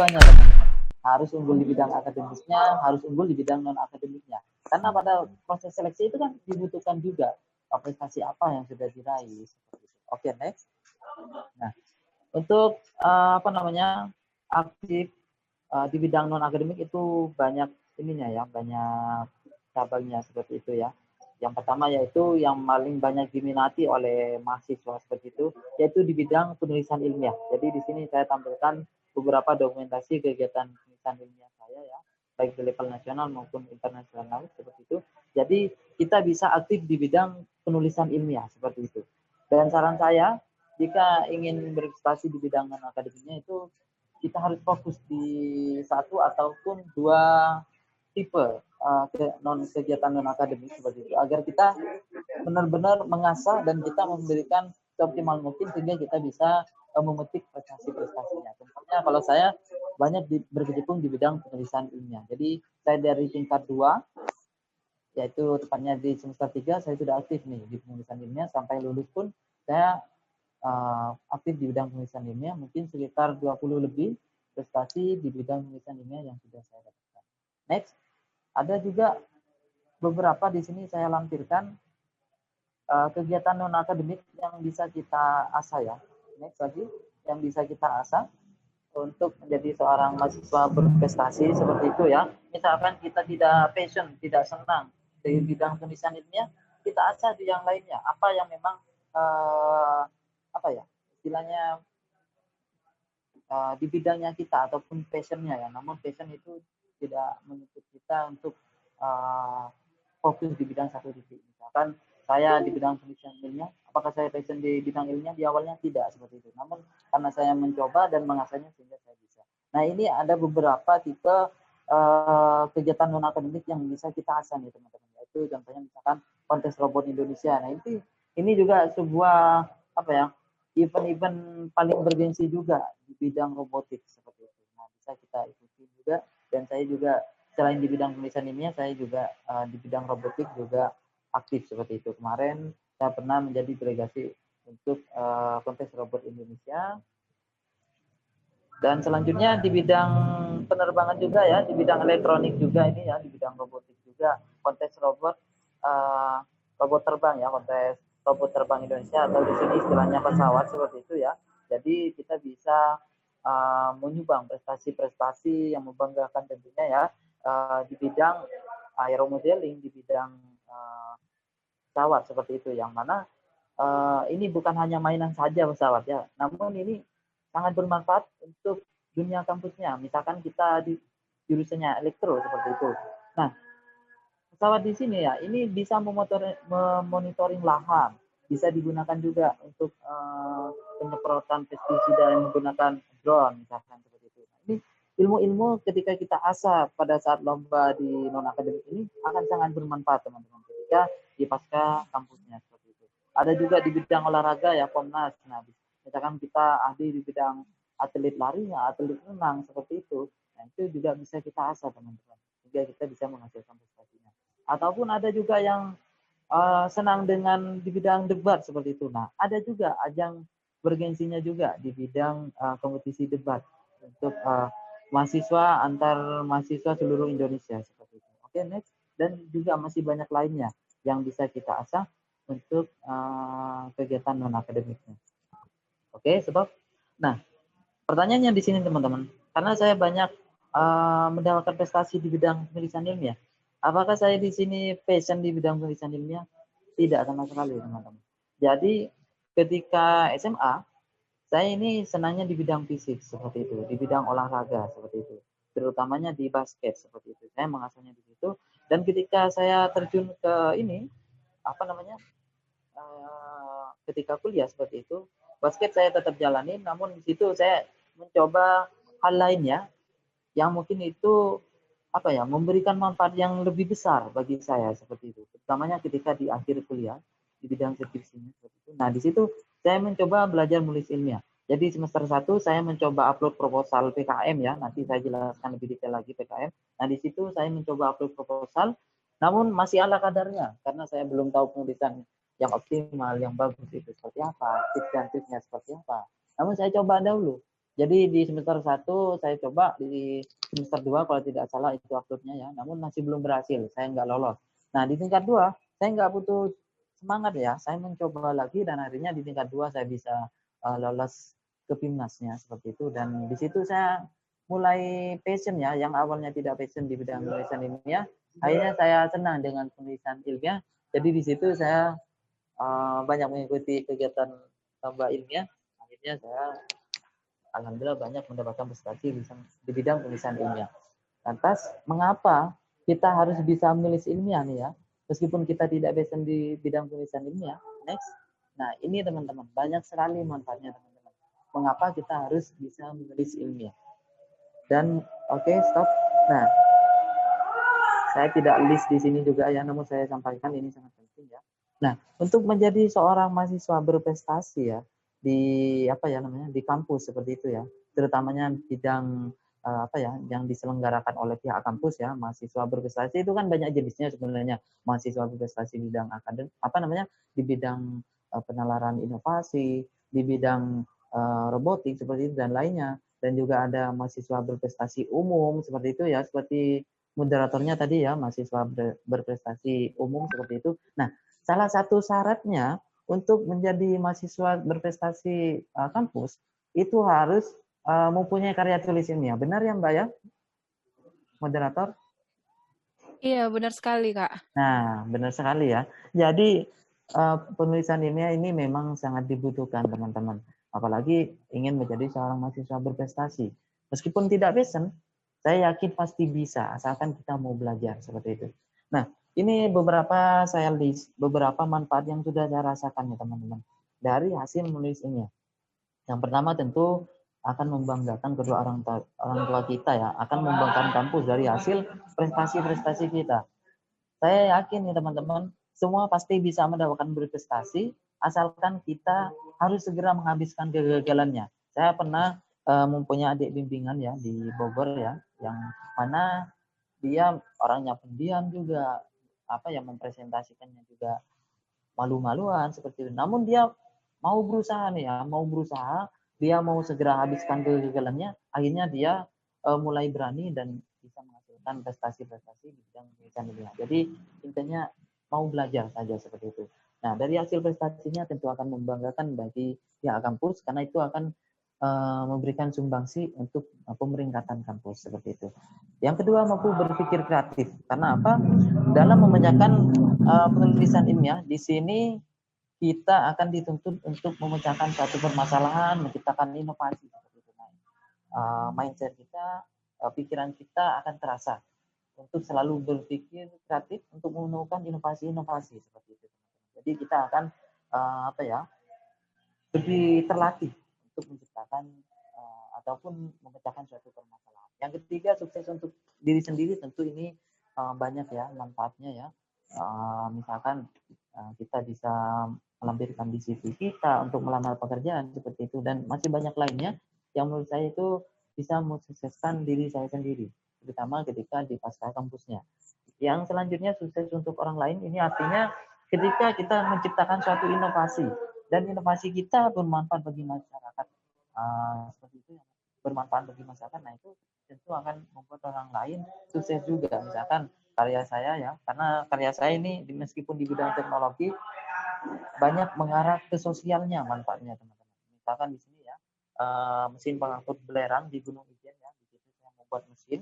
keduanya teman-teman. Harus unggul di bidang akademisnya, harus unggul di bidang non akademiknya. Karena pada proses seleksi itu kan dibutuhkan juga prestasi apa yang sudah diraih. Oke, next. Nah, untuk aktif di bidang non akademik itu banyak ininya ya, banyak cabangnya seperti itu ya. Yang pertama yaitu yang paling banyak diminati oleh mahasiswa seperti itu, yaitu di bidang penulisan ilmiah. Jadi di sini saya tampilkan beberapa dokumentasi kegiatan penulisan ilmiah saya ya, baik di level nasional maupun internasional seperti itu. Jadi kita bisa aktif di bidang penulisan ilmiah seperti itu. Dan saran saya, jika ingin berprestasi di bidang non akademiknya itu kita harus fokus di satu ataupun dua tipe kegiatan non akademik seperti itu agar kita benar-benar mengasah dan kita memberikan seoptimal mungkin sehingga kita bisa memetik prestasi-prestasinya. Contohnya kalau saya banyak berkecimpung di bidang penulisan ilmiah. Jadi saya dari tingkat 2 yaitu tepatnya di semester 3 saya sudah aktif nih di penulisan ilmiah, sampai lulus pun saya aktif di bidang penulisan ilmiah, mungkin sekitar 20 lebih prestasi di bidang penulisan ilmiah yang sudah saya dapatkan. Next, ada juga beberapa di sini saya lampirkan kegiatan non akademik yang bisa kita asah ya. Next lagi, yang bisa kita asah untuk menjadi seorang mahasiswa berprestasi seperti itu ya. Misalkan kita tidak passion, tidak senang di bidang penulisan ilmiah, kita asah di yang lainnya. Apa yang memang istilahnya di bidangnya kita ataupun passionnya ya. Namun passion itu tidak menuntut kita untuk fokus di bidang satu titik. Misalkan saya di bidang penulisan ilmiah, apakah saya passion di bidang ilmiah? Di awalnya tidak seperti itu. Namun karena saya mencoba dan mengasahnya sehingga saya bisa. Nah, ini ada beberapa tipe kegiatan non akademik yang bisa kita asah nih teman-teman. Yaitu contohnya misalkan kontes robot Indonesia. Nah, ini juga sebuah event-event paling bergengsi juga di bidang robotik seperti itu. Nah, bisa kita ikuti juga, dan saya juga selain di bidang penulisan ilmiah, saya juga di bidang robotik juga aktif seperti itu. Kemarin saya pernah menjadi delegasi untuk kontes robot Indonesia. Dan selanjutnya di bidang penerbangan juga ya, di bidang elektronik juga ini ya, di bidang robotik juga kontes robot terbang ya, kontes robot terbang Indonesia atau di sini istilahnya pesawat seperti itu ya. Jadi kita bisa menyumbang prestasi-prestasi yang membanggakan tentunya ya di bidang aeromodeling, di bidang pesawat seperti itu, yang mana ini bukan hanya mainan saja pesawat ya, namun ini sangat bermanfaat untuk dunia kampusnya. Misalkan kita di jurusannya elektro seperti itu. Nah, pesawat di sini ya, ini bisa memonitoring lahan, bisa digunakan juga untuk penyemprotan pestisida yang menggunakan drone misalkan seperti itu. Nah, ini ilmu-ilmu ketika kita asah pada saat lomba di non akademik ini akan sangat bermanfaat teman-teman ketika di pasca kampusnya seperti itu. Ada juga di bidang olahraga ya, Komnas. Nah, misalkan kita ahli di bidang atlet lari, atlet renang seperti itu. Nah, itu juga bisa kita asah teman-teman sehingga kita bisa menghasilkan prestasinya. Ataupun ada juga yang senang dengan di bidang debat seperti itu. Nah, ada juga ajang bergensinya juga di bidang kompetisi debat untuk mahasiswa antar mahasiswa seluruh Indonesia seperti itu. Oke, next. Dan juga masih banyak lainnya yang bisa kita asah untuk kegiatan non akademiknya. Oke, sebab. Nah, pertanyaannya di sini teman-teman, karena saya banyak mendapatkan prestasi di bidang penulisan ilmiah, apakah saya di sini passion di bidang penulisan ilmiah? Tidak sama sekali teman-teman. Jadi ketika SMA, saya ini senangnya di bidang fisik seperti itu, di bidang olahraga seperti itu, terutamanya di basket seperti itu. Saya mengasahnya di situ. Dan ketika saya terjun ke ini, ketika kuliah seperti itu, basket saya tetap jalani, namun di situ saya mencoba hal lainnya yang mungkin itu memberikan manfaat yang lebih besar bagi saya seperti itu. Terutamanya ketika di akhir kuliah di bidang skripsinya seperti itu. Nah, di situ saya mencoba belajar menulis ilmiah. Jadi semester 1 saya mencoba upload proposal PKM ya, nanti saya jelaskan lebih detail lagi PKM. Nah, di situ saya mencoba upload proposal, namun masih ala kadarnya karena saya belum tahu penulisan yang optimal, yang bagus itu seperti apa, tips dan triknya seperti apa. Namun saya coba dahulu. Jadi di semester 1 saya coba, di semester 2 kalau tidak salah itu uploadnya ya, namun masih belum berhasil, saya nggak lolos. Nah di tingkat 2 saya nggak butuh semangat ya, saya mencoba lagi dan akhirnya di tingkat 2 saya bisa lolos ke PIMNAS-nya seperti itu, dan di situ saya mulai passion ya, yang awalnya tidak passion di bidang penulisan ilmiah, akhirnya saya senang dengan penulisan ilmiah. Jadi di situ saya banyak mengikuti kegiatan lomba ilmiah, akhirnya saya alhamdulillah banyak mendapatkan prestasi di bidang penulisan ilmiah. Lantas, mengapa kita harus bisa menulis ilmiah nih ya? Meskipun kita tidak passion di bidang penulisan ilmiah. Next. Nah, ini teman-teman, banyak sekali manfaatnya teman-teman. Mengapa kita harus bisa menulis ilmiah? Dan oke, stop. Nah, saya tidak list di sini juga ya, namun saya sampaikan ini sangat penting ya. Nah, untuk menjadi seorang mahasiswa berprestasi ya di di kampus seperti itu ya, terutamanya bidang apa ya yang diselenggarakan oleh pihak kampus ya, mahasiswa berprestasi itu kan banyak jenisnya sebenarnya. Mahasiswa berprestasi di bidang akademik di bidang penalaran inovasi, di bidang robotik seperti itu dan lainnya, dan juga ada mahasiswa berprestasi umum seperti itu ya, seperti moderatornya tadi ya, mahasiswa berprestasi umum seperti itu. Nah, salah satu syaratnya untuk menjadi mahasiswa berprestasi kampus itu harus mempunyai karya tulis ilmiah. Benar ya Mbak ya, moderator? Iya, benar sekali, Kak. Nah, benar sekali ya. Jadi penulisan ilmiah ini memang sangat dibutuhkan teman-teman. Apalagi ingin menjadi seorang mahasiswa berprestasi. Meskipun tidak passion, saya yakin pasti bisa, asalkan kita mau belajar seperti itu. Nah, ini beberapa saya list, beberapa manfaat yang sudah saya rasakan ya teman-teman, dari hasil menulis ini. Yang pertama tentu akan membanggakan kedua orang tua kita ya, akan membanggakan kampus dari hasil prestasi-prestasi kita. Saya yakin nih teman-teman, semua pasti bisa mendapatkan berprestasi, asalkan kita harus segera menghabiskan kegagalannya. Saya pernah mempunyai adik bimbingan ya di Bogor ya, yang mana dia orangnya pendiam juga, mempresentasikannya juga malu-maluan seperti itu. Namun dia mau berusaha nih ya, dia mau segera habiskan kegagalannya, akhirnya dia mulai berani dan bisa menghasilkan prestasi-prestasi di bidang pendidikan ilmiah. Jadi intinya mau belajar saja seperti itu. Nah, dari hasil prestasinya tentu akan membanggakan bagi pihak kampus karena itu akan memberikan sumbangsi untuk pemeringkatan kampus seperti itu. Yang kedua, mampu berpikir kreatif. Karena apa? Dalam memecahkan penulisan ilmiah, di sini kita akan dituntut untuk memecahkan suatu permasalahan, menciptakan inovasi seperti itu. Mindset kita, pikiran kita akan terasa untuk selalu berpikir kreatif untuk menemukan inovasi-inovasi seperti itu. Jadi kita akan lebih terlatih untuk menciptakan ataupun memecahkan suatu permasalahan. Yang ketiga, sukses untuk diri sendiri, tentu ini banyak ya manfaatnya ya. Misalkan kita bisa melampirkan di CV kita untuk melamar pekerjaan seperti itu, dan masih banyak lainnya yang menurut saya itu bisa mensukseskan diri saya sendiri, terutama ketika di pasca kampusnya. Yang selanjutnya, sukses untuk orang lain, ini artinya ketika kita menciptakan suatu inovasi dan inovasi kita bermanfaat bagi masyarakat, seperti itu, bermanfaat bagi masyarakat, nah itu tentu akan membuat orang lain sukses juga. Misalkan karya saya ya, karena karya saya ini meskipun di bidang teknologi banyak mengarah ke sosialnya manfaatnya teman-teman. Misalkan di sini ya, mesin pengangkut belerang di Gunung Ijen ya, di situ saya membuat mesin.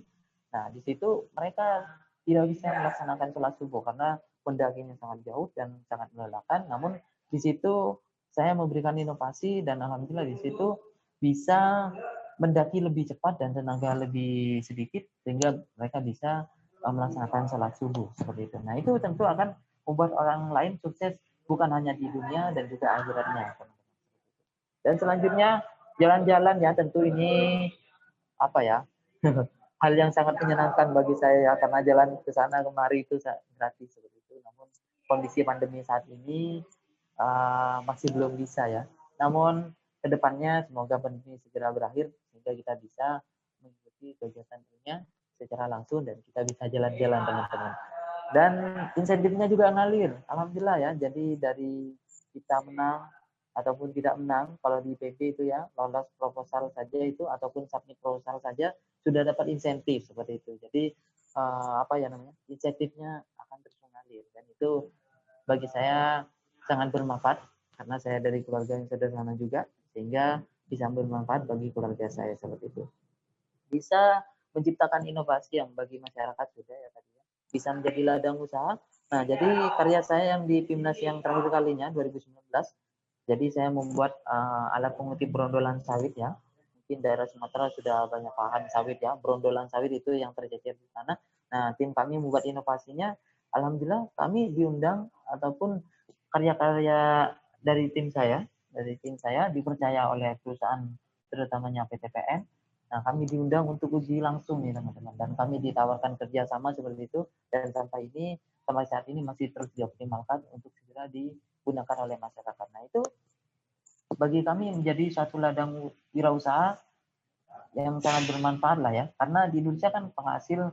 Nah di situ mereka tidak bisa melaksanakan sholat subuh karena pendakinya sangat jauh dan sangat melelahkan. Namun di situ saya memberikan inovasi dan alhamdulillah di situ bisa mendaki lebih cepat dan tenaga lebih sedikit sehingga mereka bisa melaksanakan sholat subuh seperti itu. Nah itu tentu akan membuat orang lain sukses bukan hanya di dunia dan juga akhiratnya. Dan selanjutnya jalan-jalan ya, tentu ini hal yang sangat menyenangkan bagi saya ya, karena jalan ke sana kemari itu gratis seperti itu. Namun kondisi pandemi saat ini masih belum bisa ya. Namun kedepannya semoga pandemi segera berakhir sehingga kita bisa mengikuti kegiatan ilmiah secara langsung dan kita bisa jalan-jalan teman-teman. Dan insentifnya juga ngalir, alhamdulillah ya. Jadi dari kita menang, ataupun tidak menang, kalau di PB itu ya, lolos proposal saja itu ataupun submit proposal saja sudah dapat insentif seperti itu. Jadi apa ya namanya, insentifnya akan terus mengalir, dan itu bagi saya sangat bermanfaat karena saya dari keluarga yang sederhana juga, sehingga bisa bermanfaat bagi keluarga saya seperti itu. Bisa menciptakan inovasi yang bagi masyarakat juga ya tadi ya. Bisa menjadi ladang usaha. Nah, jadi karya saya yang di PIMNAS yang terakhir kalinya 2019, jadi saya membuat alat pengutip brondolan sawit ya. Mungkin daerah Sumatera sudah banyak lahan sawit ya. Brondolan sawit itu yang tercecer di sana. Nah, tim kami membuat inovasinya. Alhamdulillah kami diundang ataupun karya-karya dari tim saya dipercaya oleh perusahaan terutamanya PTPN. Nah, kami diundang untuk uji langsung nih teman-teman, dan kami ditawarkan kerjasama seperti itu, dan sampai saat ini masih terus dioptimalkan untuk segera digunakan oleh masyarakat. Nah, itu bagi kami menjadi suatu ladang wirausaha yang sangat bermanfaat lah ya, karena di Indonesia kan penghasil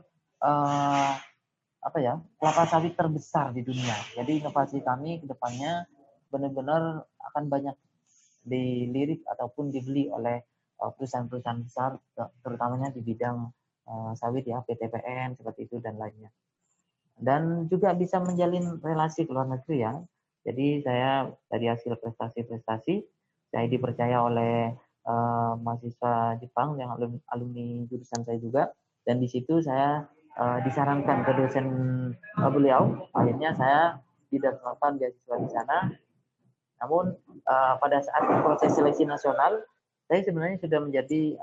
kelapa sawit terbesar di dunia. Jadi inovasi kami ke depannya benar-benar akan banyak dilirik ataupun dibeli oleh perusahaan-perusahaan besar, terutamanya di bidang sawit ya, PTPN seperti itu dan lainnya. Dan juga bisa menjalin relasi ke luar negeri ya. Jadi saya dari hasil prestasi-prestasi, saya dipercaya oleh mahasiswa Jepang yang alumni jurusan saya juga, dan di situ saya disarankan ke dosen beliau, akhirnya saya didaftarkan beasiswa di sana. Namun pada saat proses seleksi nasional, saya sebenarnya sudah menjadi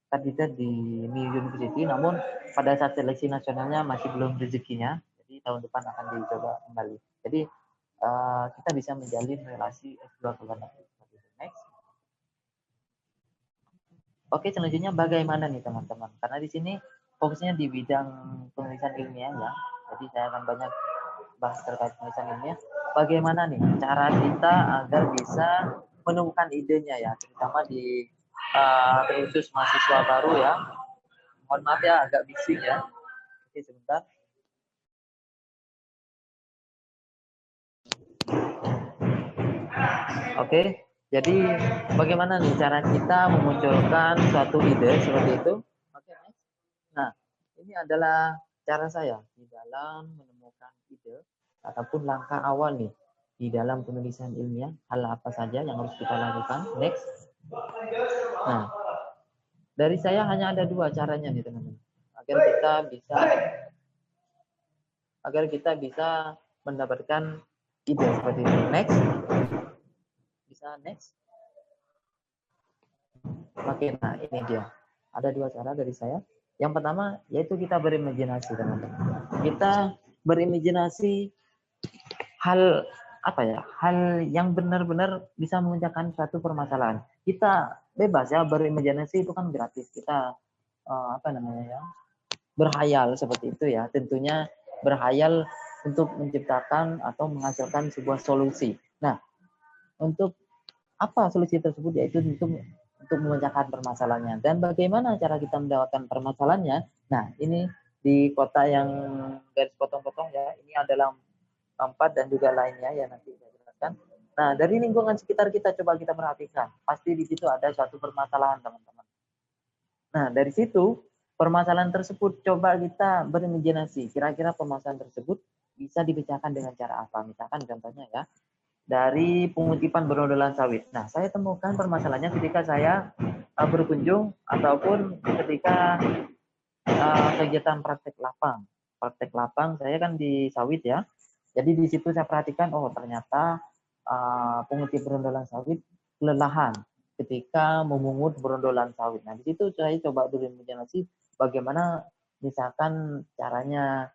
kandidat di New University, namun pada saat seleksi nasionalnya masih belum rezekinya. Jadi tahun depan akan dicoba kembali. Jadi kita bisa menjalin relasi S2 ke luar negeri. Next. Oke, selanjutnya bagaimana nih teman-teman? Karena di sini fokusnya di bidang penulisan ilmiah ya. Jadi saya akan banyak bahas terkait penulisan ilmiah. Bagaimana nih cara kita agar bisa menemukan idenya ya, terutama di khusus mahasiswa baru ya. Mohon maaf ya, agak bising ya. Oke, sebentar. Oke, jadi bagaimana nih cara kita memunculkan suatu ide seperti itu? Oke, next. Nah, ini adalah cara saya di dalam menemukan ide ataupun langkah awal nih di dalam penulisan ilmiah, hal apa saja yang harus kita lakukan. Next. Nah, dari saya hanya ada dua caranya nih teman-teman, agar kita bisa mendapatkan ide seperti itu. Next. Bisa next. Oke, nah ini dia. Ada dua cara dari saya. Yang pertama yaitu kita berimajinasi teman-teman. Kita berimajinasi hal yang benar-benar bisa memecahkan suatu permasalahan. Kita bebas ya, berimajinasi itu kan gratis. Kita berhayal seperti itu ya. Tentunya berhayal untuk menciptakan atau menghasilkan sebuah solusi. Nah, untuk apa solusi tersebut? Yaitu untuk memecahkan permasalahannya. Dan bagaimana cara kita mendapatkan permasalahannya? Nah, ini di kota yang garis potong-potong ya, ini adalah 4 dan juga lainnya ya, nanti saya jelaskan. Nah, dari lingkungan sekitar kita coba kita perhatikan. Pasti di situ ada suatu permasalahan, teman-teman. Nah, dari situ permasalahan tersebut coba kita berimajinasi. Kira-kira permasalahan tersebut bisa dipecahkan dengan cara apa? Misalkan contohnya ya, dari pengutipan brondolan sawit. Nah, saya temukan permasalahannya ketika saya berkunjung ataupun ketika kegiatan praktek lapang. Praktek lapang saya kan di sawit ya. Jadi di situ saya perhatikan, oh ternyata pengutip brondolan sawit kelelahan ketika memungut brondolan sawit. Nah, di situ saya coba berimajinasi bagaimana misalkan caranya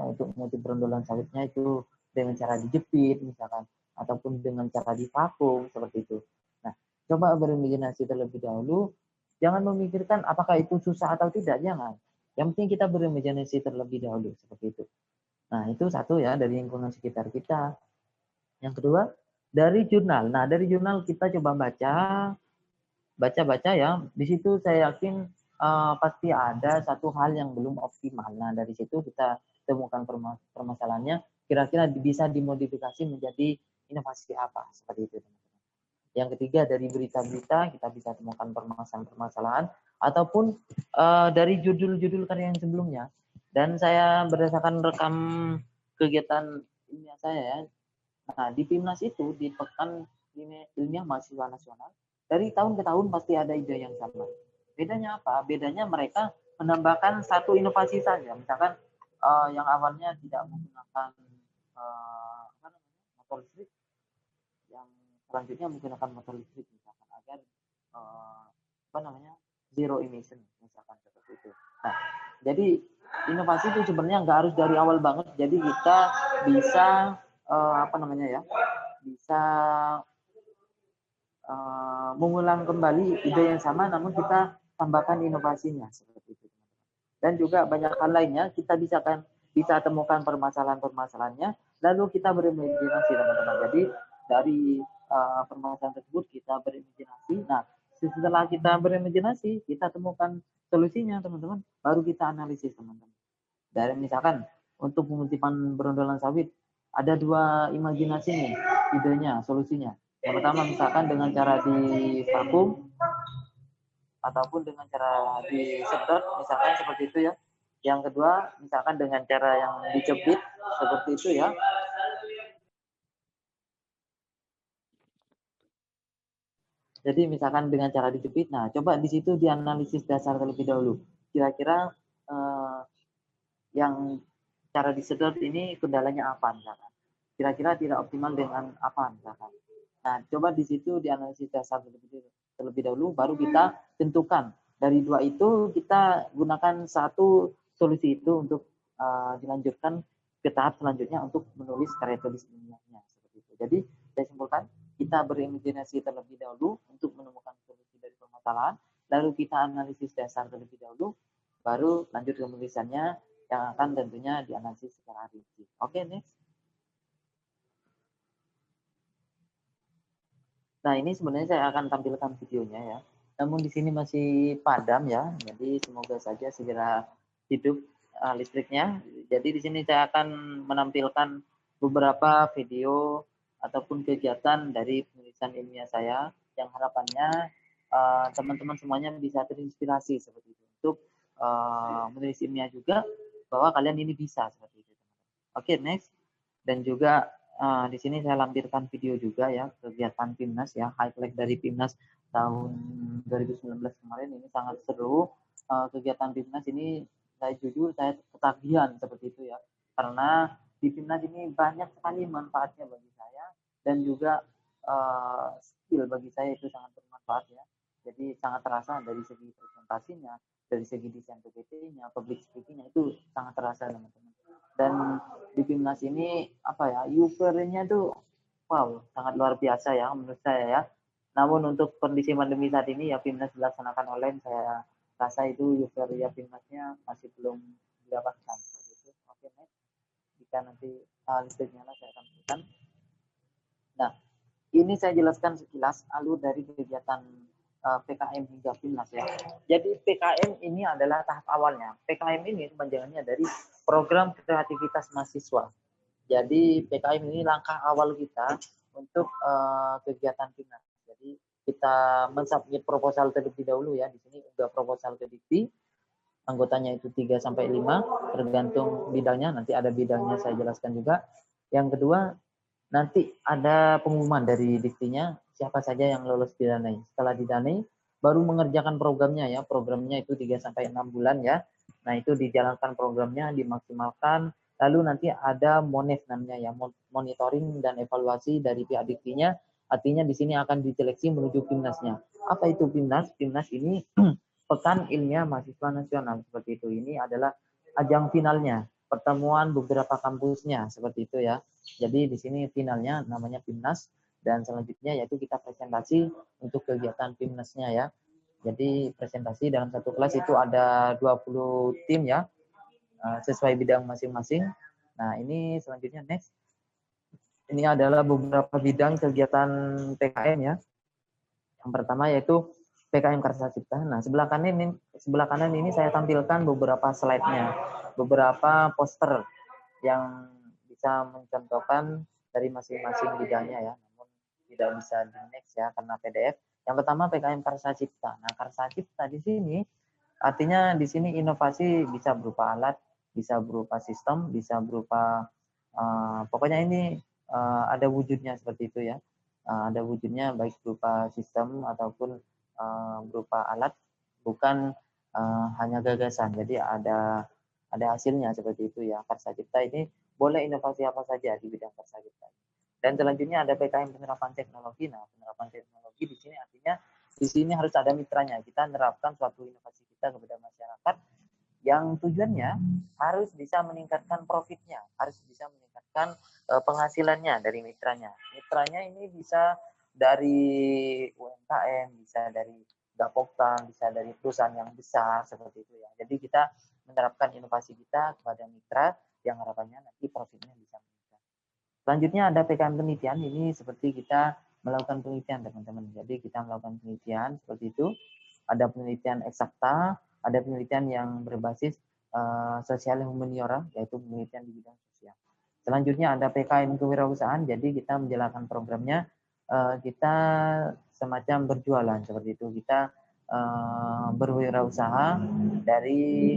untuk mengutip brondolan sawitnya itu dengan cara dijepit misalkan, ataupun dengan cara divakum seperti itu. Nah, coba berimajinasi terlebih dahulu, jangan memikirkan apakah itu susah atau tidak, jangan. Yang penting kita berimajinasi terlebih dahulu seperti itu. Nah, itu satu ya dari lingkungan sekitar kita. Yang kedua, dari jurnal. Nah, dari jurnal kita coba baca ya. Di situ saya yakin pasti ada satu hal yang belum optimal. Nah, dari situ kita temukan permasalahannya, kira-kira bisa dimodifikasi menjadi inovasi apa, seperti itu. Yang ketiga, dari berita-berita kita bisa temukan permasalahan-permasalahan ataupun dari judul-judul karya yang sebelumnya. Dan saya berdasarkan rekam kegiatan ilmiah saya ya. Nah, di PIMNAS itu di Pekan Ilmiah Mahasiswa Nasional, dari tahun ke tahun pasti ada ide yang sama. Bedanya apa? Bedanya mereka menambahkan satu inovasi saja. Misalkan yang awalnya tidak menggunakan motor listrik, yang selanjutnya menggunakan motor listrik misalkan agar zero emission misalkan seperti itu. Nah, jadi inovasi itu sebenarnya nggak harus dari awal banget. Jadi kita bisa bisa mengulang kembali ide yang sama, namun kita tambahkan inovasinya seperti itu. Dan juga banyak hal lainnya kita bisa temukan permasalahan-permasalahannya, lalu kita berimajinasi teman-teman. Jadi dari permasalahan tersebut kita berimajinasi. Nah, setelah kita berimajinasi, kita temukan solusinya teman-teman, baru kita analisis teman-teman. Dari misalkan untuk pengutipan berondongan sawit, ada dua imajinasi nih, idenya, solusinya. Yang pertama misalkan dengan cara di vakum ataupun dengan cara disedot, misalkan seperti itu ya. Yang kedua misalkan dengan cara yang dijepit seperti itu ya. Jadi misalkan dengan cara dijepit, nah coba di situ dianalisis dasar terlebih dahulu. Kira-kira yang cara disedot ini kendalanya apa misalkan. Kira-kira tidak optimal dengan apa misalkan. Nah, coba di situ dianalisis dasar terlebih dahulu, baru kita tentukan. Dari dua itu kita gunakan satu solusi itu untuk dilanjutkan ke tahap selanjutnya untuk menulis karya tulis ilmiahnya seperti itu. Jadi saya simpulkan, kita berimajinasi terlebih dahulu untuk menemukan solusi dari permasalahan, lalu kita analisis dasar terlebih dahulu, baru lanjut ke penulisannya yang akan tentunya dianalisis secara rinci. Oke, next. Nah, ini sebenarnya saya akan tampilkan videonya ya. Namun di sini masih padam ya. Jadi semoga saja segera hidup listriknya. Jadi di sini saya akan menampilkan beberapa video ataupun kegiatan dari penulisan ilmiah saya yang harapannya teman-teman semuanya bisa terinspirasi seperti itu untuk menulis ilmiah juga, bahwa kalian ini bisa seperti itu. Oke, next. Dan juga di sini saya lampirkan video juga ya kegiatan PIMNAS ya, highlight dari PIMNAS tahun 2019 kemarin. Ini sangat seru. Kegiatan PIMNAS ini saya jujur saya ketagihan seperti itu ya, karena di PIMNAS ini banyak sekali manfaatnya bagi saya, dan juga skill bagi saya itu sangat bermanfaat ya. Jadi sangat terasa dari segi presentasinya, dari segi desain PPT-nya, public speaking-nya itu sangat terasa teman-teman. Dan di PIMNAS ini usernya tuh wow, sangat luar biasa ya menurut saya ya. Namun untuk kondisi pandemi saat ini ya PIMNAS dilaksanakan online, saya rasa itu user ya PIMNAS-nya masih belum didapatkan begitu. Oke, next. Jika nanti listriknya saya akan berikan. Nah, ini saya jelaskan sekilas alur dari kegiatan PKM hingga PIMNAS ya. Jadi PKM ini adalah tahap awalnya. PKM ini kepanjangannya dari Program Kreativitas Mahasiswa. Jadi PKM ini langkah awal kita untuk kegiatan PIMNAS. Jadi kita mensubmit proposal terlebih dahulu ya. Di sini udah proposal ke Dikti. Anggotanya itu 3 sampai 5 tergantung bidangnya. Nanti ada bidangnya saya jelaskan juga. Yang kedua, nanti ada pengumuman dari Diktinya siapa saja yang lolos didanai. Setelah didanai, baru mengerjakan programnya ya. Programnya itu 3 sampai 6 bulan ya. Nah, itu dijalankan programnya, dimaksimalkan. Lalu nanti ada MONEF namanya ya, monitoring dan evaluasi dari pihak Diktinya. Artinya di sini akan diseleksi menuju PIMNAS-nya. Apa itu PIMNAS? PIMNAS ini Pekan Ilmiah Mahasiswa Nasional seperti itu. Ini adalah ajang finalnya, pertemuan beberapa kampusnya seperti itu ya. Jadi di sini finalnya namanya PIMNAS, dan selanjutnya yaitu kita presentasi untuk kegiatan PIMNAS-nya ya. Jadi presentasi dalam satu kelas itu ada 20 tim ya, sesuai bidang masing-masing. Nah, ini selanjutnya next. Ini adalah beberapa bidang kegiatan PKM ya. Yang pertama yaitu PKM Karsa Cipta. Nah, sebelah kanan ini saya tampilkan beberapa slide-nya, beberapa poster yang bisa mencontohkan dari masing-masing bidangnya ya, namun tidak bisa di next ya karena PDF. Yang pertama PKM Karsa Cipta. Nah, Karsa Cipta di sini artinya di sini inovasi bisa berupa alat, bisa berupa sistem, bisa berupa pokoknya ini ada wujudnya seperti itu ya. Ada wujudnya baik berupa sistem ataupun berupa alat, bukan hanya gagasan. Jadi ada hasilnya seperti itu ya. Karsa Cipta ini boleh inovasi apa saja di bidang Karsa Cipta. Dan selanjutnya ada PKM penerapan teknologi. Nah, penerapan teknologi di sini artinya di sini harus ada mitranya. Kita menerapkan suatu inovasi kita kepada masyarakat yang tujuannya harus bisa meningkatkan profitnya, harus bisa meningkatkan penghasilannya dari mitranya. Mitranya ini bisa dari UMKM, bisa dari Gapoktan, bisa dari perusahaan yang besar seperti itu ya. Jadi kita menerapkan inovasi kita kepada mitra yang harapannya nanti profitnya bisa meningkat. Selanjutnya ada PKM penelitian, ini seperti kita melakukan penelitian teman-teman. Jadi kita melakukan penelitian seperti itu. Ada penelitian eksakta, ada penelitian yang berbasis sosial humaniora, yaitu penelitian di bidang sosial. Selanjutnya ada PKM kewirausahaan, jadi kita menjalankan programnya, kita semacam berjualan seperti itu. Kita berwirausaha dari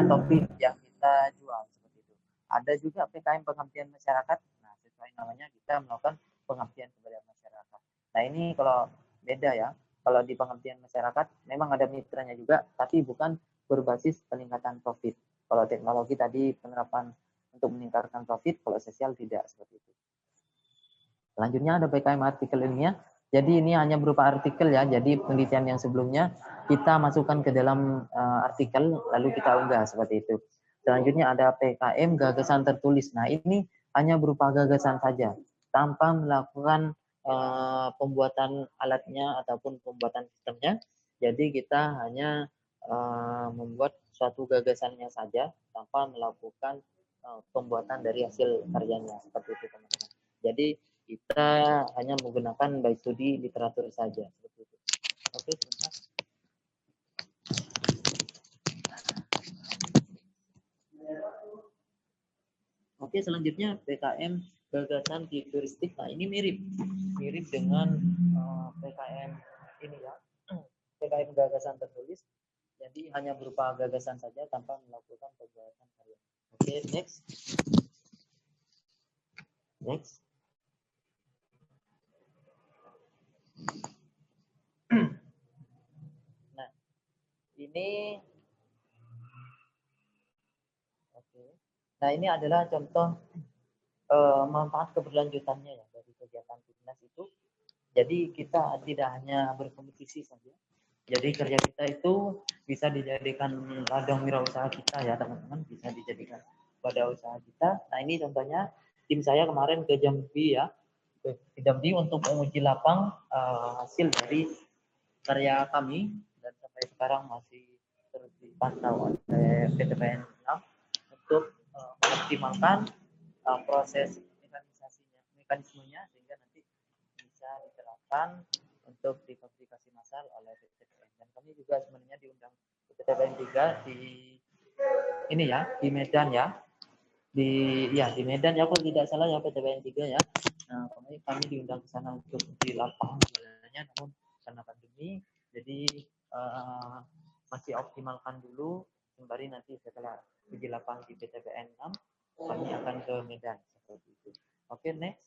topik yang kita jual seperti itu. Ada juga PKM pengabdian masyarakat. Nah, sesuai namanya kita melakukan pengabdian kepada masyarakat. Nah, ini kalau beda ya. Kalau di pengabdian masyarakat memang ada mitranya juga, tapi bukan berbasis peningkatan profit. Kalau teknologi tadi penerapan untuk meningkatkan profit, kalau sosial tidak seperti itu. Selanjutnya ada PKM artikel ilmiah. Jadi ini hanya berupa artikel ya. Jadi penelitian yang sebelumnya kita masukkan ke dalam artikel lalu kita unggah seperti itu. Selanjutnya ada PKM gagasan tertulis. Nah, ini hanya berupa gagasan saja tanpa melakukan pembuatan alatnya ataupun pembuatan sistemnya. Jadi kita hanya membuat suatu gagasannya saja tanpa melakukan pembuatan dari hasil karyanya seperti itu teman-teman. Jadi kita hanya menggunakan by studi literatur saja seperti itu. Oke, sebentar. Oke, selanjutnya PKM gagasan futuristik. Nah, ini mirip dengan PKM ini ya. PKM gagasan tertulis. Jadi hanya berupa gagasan saja tanpa melakukan pembuatan karya. Oke, next. Next. Nah, ini oke. Nah, ini adalah contoh manfaat keberlanjutannya ya dari kegiatan timnas itu. Jadi kita tidak hanya berkompetisi saja. Jadi kerja kita itu bisa dijadikan ladang wirausaha kita ya teman-teman, bisa dijadikan pada usaha kita. Nah, ini contohnya tim saya kemarin ke Jambi ya, ke Jambi untuk menguji lapang hasil dari karya kami, dan sampai sekarang masih terus dipantau oleh PTPN 6 untuk mengoptimalkan proses mekanismenya sehingga nanti bisa diterapkan untuk dipublikasi massal oleh PTPN. Dan kami juga sebenarnya diundang ke PTPN 3 di ini ya, di Medan ya. Di Medan ya, kalau tidak salah ya, PTPN 3 ya. Nah, kami diundang ke sana untuk di lapangan sebenarnya, namun karena pandemi jadi masih optimalkan dulu, sembari nanti setelah uji lapangan di PTPN 6 kami akan ke Medan seperti itu. Oke, next.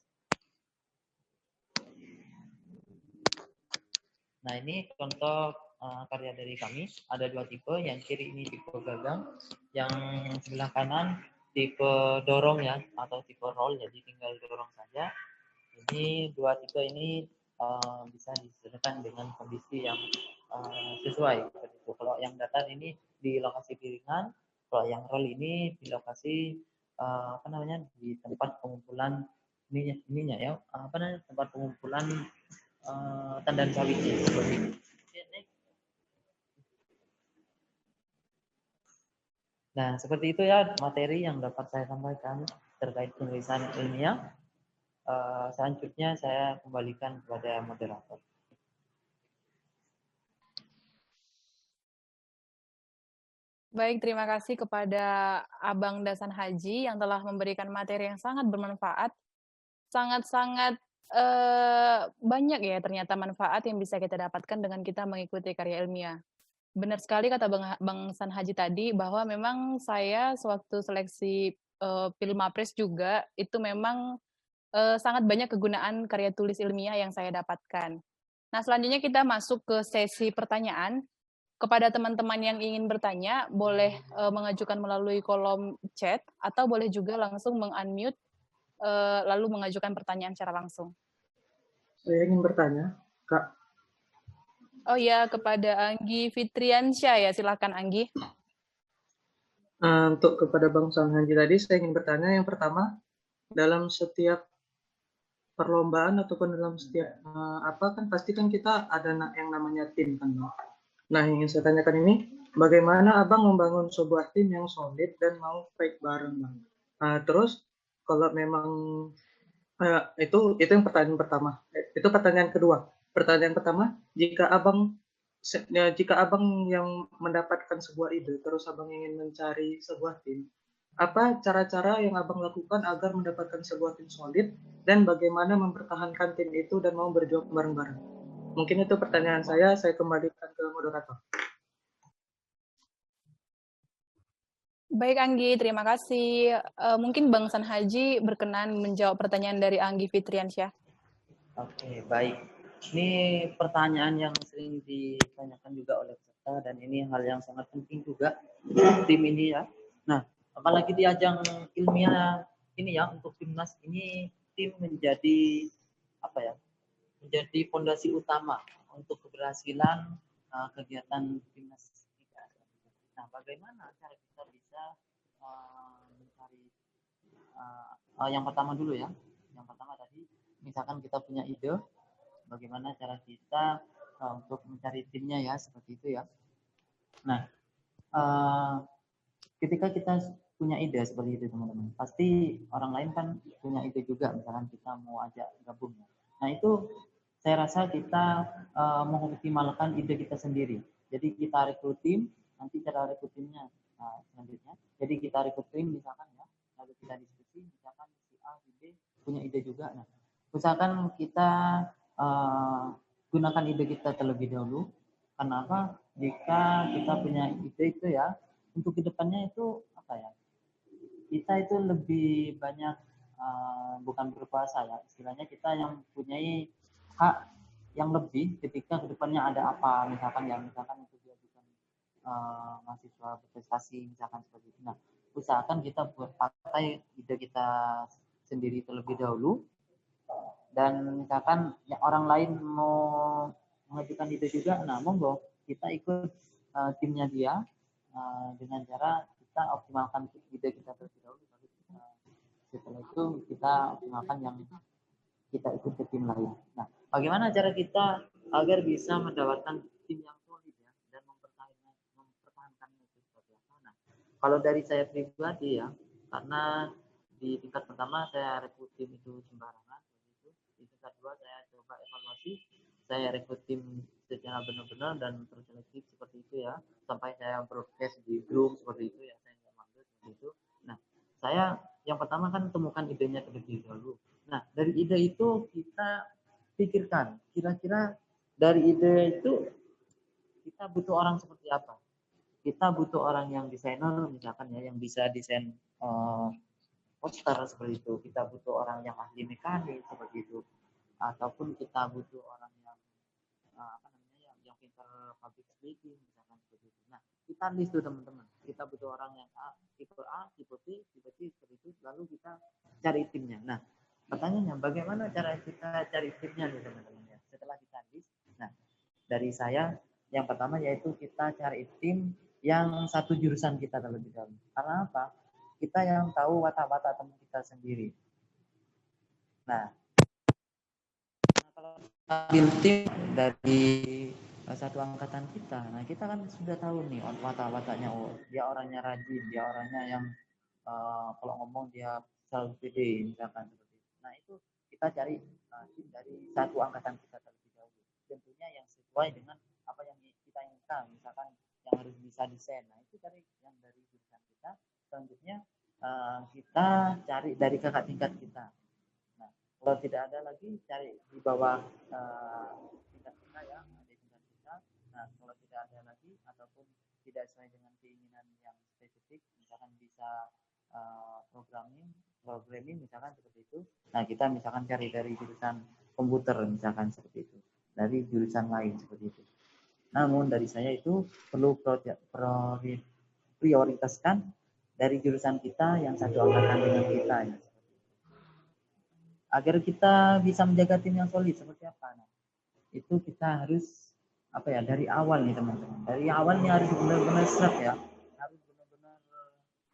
Nah, ini contoh karya dari kami. Ada dua tipe. Yang kiri ini tipe gagang, yang sebelah kanan tipe dorong ya, atau tipe roll. Jadi tinggal dorong saja. Ini dua tipe ini bisa disesuaikan dengan kondisi yang sesuai. Kalau yang datar ini di lokasi piringan, kalau yang roll ini di lokasi di tempat pengumpulan ininya ya, tempat pengumpulan tandan sawitnya seperti ini. Nah, seperti itu ya materi yang dapat saya sampaikan terkait penulisan ilmiah. Selanjutnya saya kembalikan kepada moderator. Baik, terima kasih kepada Abang Dasan Haji yang telah memberikan materi yang sangat bermanfaat sangat-sangat, banyak ya ternyata manfaat yang bisa kita dapatkan dengan kita mengikuti karya ilmiah. Benar sekali kata Bang San Haji tadi, bahwa memang saya sewaktu seleksi, Filmapres juga, itu memang, sangat banyak kegunaan karya tulis ilmiah yang saya dapatkan. Nah, selanjutnya kita masuk ke sesi pertanyaan. Kepada teman-teman yang ingin bertanya, boleh, mengajukan melalui kolom chat, atau boleh juga langsung meng-unmute, lalu mengajukan pertanyaan secara langsung. Saya ingin bertanya, Kak. Oh ya, kepada Anggi Fitriansyah ya, silakan Anggi. Untuk kepada Bang San Haji tadi, saya ingin bertanya yang pertama, dalam setiap perlombaan ataupun dalam setiap kan pasti kan kita ada yang namanya tim kan, Bang. Nah, yang ingin saya tanyakan ini, bagaimana Abang membangun sebuah tim yang solid dan mau fight bareng, Bang? Terus kalau memang itu yang pertanyaan pertama. Itu pertanyaan kedua. Pertanyaan pertama, jika Abang yang mendapatkan sebuah ide, terus Abang ingin mencari sebuah tim, apa cara-cara yang Abang lakukan agar mendapatkan sebuah tim solid dan bagaimana mempertahankan tim itu dan mau berjuang bareng-bareng? Mungkin itu pertanyaan saya kembalikan ke moderator. Baik Anggi, terima kasih. Mungkin Bang San Haji berkenan menjawab pertanyaan dari Anggi Fitriansyah. Oke, baik. Ini pertanyaan yang sering ditanyakan juga oleh peserta dan ini hal yang sangat penting juga tim ini ya. Nah, apalagi di ajang ilmiah ini ya, untuk timnas ini tim menjadi menjadi fondasi utama untuk keberhasilan kegiatan timnas kita. Nah, bagaimana cara kita bisa mencari yang pertama dulu ya. Yang pertama tadi, misalkan kita punya ide, bagaimana cara kita untuk mencari timnya ya, seperti itu ya. Nah, ketika kita punya ide seperti itu teman-teman, pasti orang lain kan punya ide juga, misalkan kita mau ajak gabung. Nah itu saya rasa kita mengoptimalkan ide kita sendiri. Jadi kita rekrut tim, nanti cara rekrut timnya selanjutnya. Jadi kita rekrut tim misalkan ya, lalu kita diskusi, misalkan si A, si B punya ide juga. Nah, misalkan kita gunakan ide kita terlebih dahulu. Kenapa? Jika kita punya ide itu ya, untuk kedepannya itu kita itu lebih banyak bukan berkuasa ya, istilahnya kita yang mempunyai hak yang lebih ketika kedepannya ada apa, misalkan itu dia bukan mahasiswa berprestasi misalkan seperti itu. Nah, usahakan kita buat pakai ide kita sendiri terlebih dahulu, dan misalkan ya, orang lain mau mengajukan ide juga, nah monggo kita ikut timnya dia dengan cara kita optimalkan ide kita terlebih dahulu, setelah itu kita optimalkan yang kita ikut ke tim lain. Nah, bagaimana cara kita agar bisa mendapatkan tim yang solid ya dan mempertahankannya itu seperti apa? Nah, kalau dari saya pribadi ya, karena di tingkat pertama saya rekrut tim itu sembarangan, di tingkat kedua saya coba evaluasi, saya rekrut tim secara benar-benar dan terselektif seperti itu ya, sampai saya broadcast di grup seperti itu ya, saya nggak malu seperti itu. Nah, saya yang pertama kan temukan idenya terlebih dahulu. Nah, dari ide itu kita pikirkan, kira-kira dari ide itu kita butuh orang seperti apa. Kita butuh orang yang desainer misalkan ya, yang bisa desain poster seperti itu. Kita butuh orang yang ahli mekanik seperti itu. Ataupun kita butuh orang yang yang pintar public speaking misalkan seperti itu. Nah, kita list tuh teman-teman. Kita butuh orang yang tipe A, tipe B, tipe C seperti itu. Lalu kita cari timnya. Nah, pertanyaannya bagaimana cara kita cari timnya nih teman-teman ya. Setelah kita list, nah dari saya yang pertama yaitu kita cari tim yang satu jurusan kita terlebih dahulu. Karena apa? Kita yang tahu watak-watak teman kita sendiri. Nah, kalau ambil tim dari satu angkatan kita, nah kita kan sudah tahu nih watak-wataknya. Oh, dia orangnya rajin, dia orangnya yang kalau ngomong dia selalu pede misalkan seperti itu. Nah itu kita cari tim dari satu angkatan kita terlebih dahulu. Tentunya yang sesuai dengan apa yang kita inginkan, misalkan yang harus bisa desain. Nah itu cari yang dari jurusan kita. Selanjutnya kita cari dari kakak tingkat kita. Nah Kalau tidak ada lagi, cari di bawah tingkat kita ya, ada tingkat kita. Nah, kalau tidak ada lagi ataupun tidak sesuai dengan keinginan yang spesifik, misalkan bisa programming misalkan seperti itu. Nah, kita misalkan cari dari jurusan komputer misalkan seperti itu, dari jurusan lain seperti itu. Namun dari saya itu perlu prioritaskan dari jurusan kita yang satu angkatan dengan kita ya. Agar kita bisa menjaga tim yang solid seperti apa? Nah, itu kita harus apa ya, dari awal nih teman-teman. Dari awalnya harus benar-benar serap ya, harus benar-benar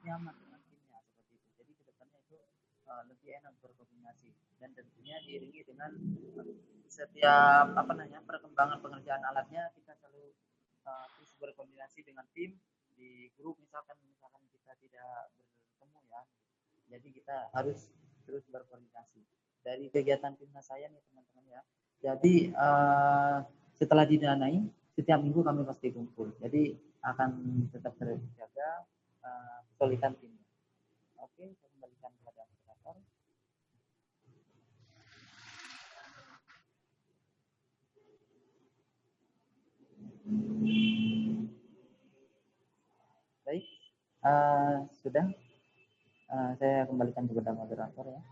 nyaman dengan timnya seperti itu. Jadi kedepannya itu lebih enak berkoordinasi dan tentunya diiringi dengan setiap perkembangan pengerjaan alatnya kita selalu terus berkoordinasi dengan tim di grup misalkan kita tidak bertemu ya. Jadi kita harus terus berkoordinasi. Dari kegiatan timnas saya nih teman-teman ya. Jadi setelah didanai setiap minggu kami pasti kumpul. Jadi akan tetap terjaga kesulitan timnya. Oke, saya kembalikan kepada moderator. Baik, sudah. Saya kembalikan kepada moderator ya.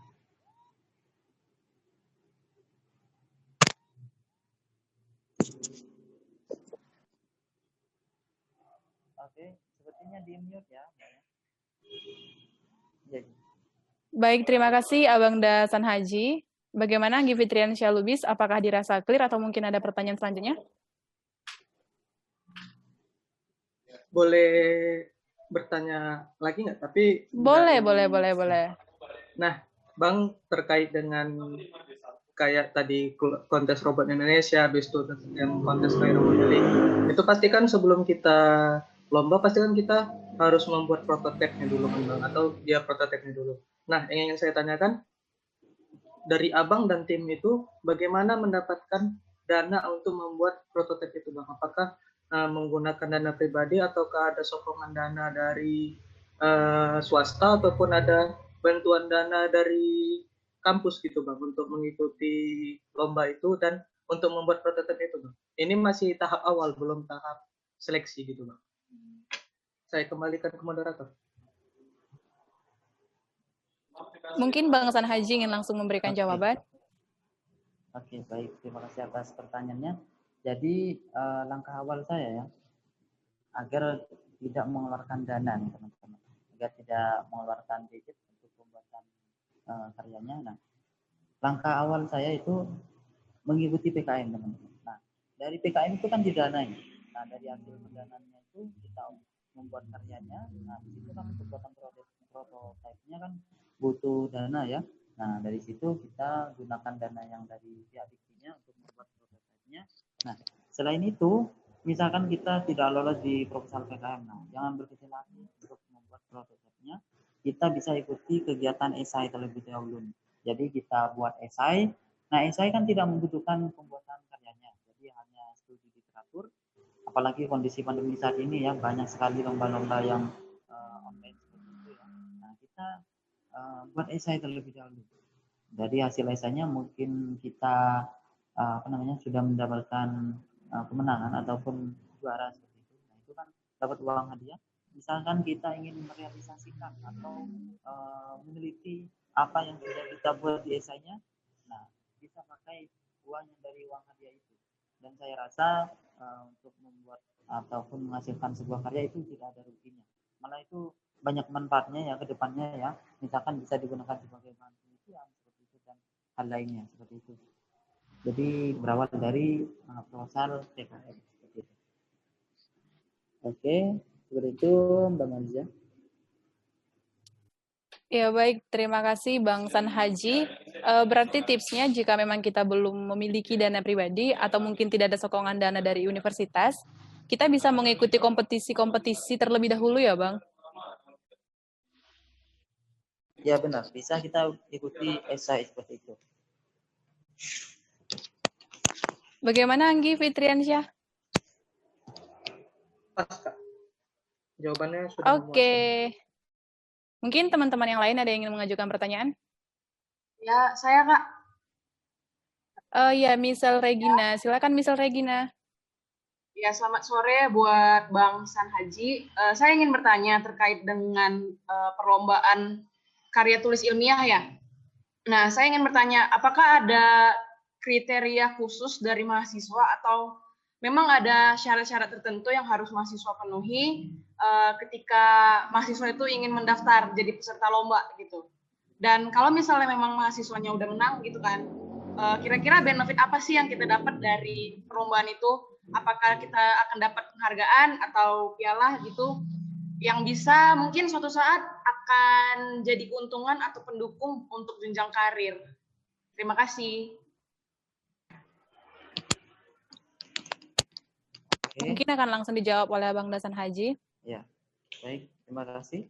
Oke, sepertinya di mute ya. Jadi. Baik, terima kasih Abang Dasan Haji. Bagaimana Anggi Fitrian Syalubis? Apakah dirasa clear atau mungkin ada pertanyaan selanjutnya? Boleh bertanya lagi nggak? Tapi boleh. Nah, Bang, terkait dengan kayak tadi kontes robot Indonesia, habis itu yang kontes Cairo Modeling, itu pasti kan sebelum kita lomba pasti kan kita harus membuat prototipenya dulu kan Bang, atau dia prototipnya dulu. Nah, yang ingin saya tanyakan, dari Abang dan tim itu bagaimana mendapatkan dana untuk membuat prototip itu Bang? Apakah menggunakan dana pribadi ataukah ada sokongan dana dari swasta ataupun ada bantuan dana dari kampus gitu Bang untuk mengikuti lomba itu dan untuk membuat prototip itu Bang? Ini masih tahap awal, belum tahap seleksi gitu Bang. Saya kembalikan ke moderator. Mungkin Bang San Haji ingin langsung memberikan jawaban. Oke, baik. Terima kasih atas pertanyaannya. Jadi langkah awal saya ya, agar tidak mengeluarkan dana nih teman-teman, agar tidak mengeluarkan budget untuk pembuatan karyanya. Nah, langkah awal saya itu mengikuti PKM teman-teman. Nah, dari PKM itu kan didanai. Nah, dari hasil pendananya itu kita membuat karyanya. Nah, di situ kan pembuatan prototipenya kan butuh dana ya. Nah, dari situ kita gunakan dana yang dari pihak Diktinya untuk membuat prototipenya. Nah, selain itu, misalkan kita tidak lolos di proposal PKM, nah, jangan berkecil hati untuk membuat prototipenya. Kita bisa ikuti kegiatan esai terlebih dahulu. Jadi kita buat esai. Nah, esai kan tidak membutuhkan pembuatan karyanya, jadi hanya studi literatur. Apalagi kondisi pandemi saat ini ya, banyak sekali lomba-lomba yang online seperti itu ya. Nah, kita buat esai terlebih dahulu. Dari hasil esainya mungkin kita sudah mendapatkan kemenangan ataupun juara seperti itu. Nah, itu kan dapat uang hadiah. Misalkan kita ingin merealisasikan atau meneliti apa yang sudah kita buat di esainya, nah bisa pakai uang yang dari uang hadiah itu. Dan saya rasa untuk membuat ataupun menghasilkan sebuah karya itu tidak ada ruginya. Malah itu banyak manfaatnya ya ke depannya ya. Misalkan bisa digunakan sebagai bahan penelitian seperti itu dan hal lainnya seperti itu. Jadi berawal dari proposal PKM seperti itu. Oke, seperti itu Mbak Manza. Ya baik, terima kasih Bang San Haji. Berarti tipsnya jika memang kita belum memiliki dana pribadi atau mungkin tidak ada sokongan dana dari universitas, kita bisa mengikuti kompetisi-kompetisi terlebih dahulu ya Bang? Ya benar, bisa kita ikuti esai seperti itu. Bagaimana Anggi Fitriansyah? Pas Kak. Jawabannya sudah memuaskan. Oke. Mungkin teman-teman yang lain ada yang ingin mengajukan pertanyaan? Ya, saya Kak. Ya, Misal Regina. Silakan Misal Regina. Ya, selamat sore buat Bang San Haji. Saya ingin bertanya terkait dengan perlombaan karya tulis ilmiah ya. Nah, saya ingin bertanya, apakah ada kriteria khusus dari mahasiswa atau memang ada syarat-syarat tertentu yang harus mahasiswa penuhi ketika mahasiswa itu ingin mendaftar jadi peserta lomba gitu. Dan kalau misalnya memang mahasiswanya udah menang gitu kan, kira-kira benefit apa sih yang kita dapat dari perlombaan itu? Apakah kita akan dapat penghargaan atau piala gitu yang bisa mungkin suatu saat akan jadi keuntungan atau pendukung untuk jenjang karir? Terima kasih. Mungkin akan langsung dijawab oleh Bang Dasan Haji. Ya, baik, terima kasih.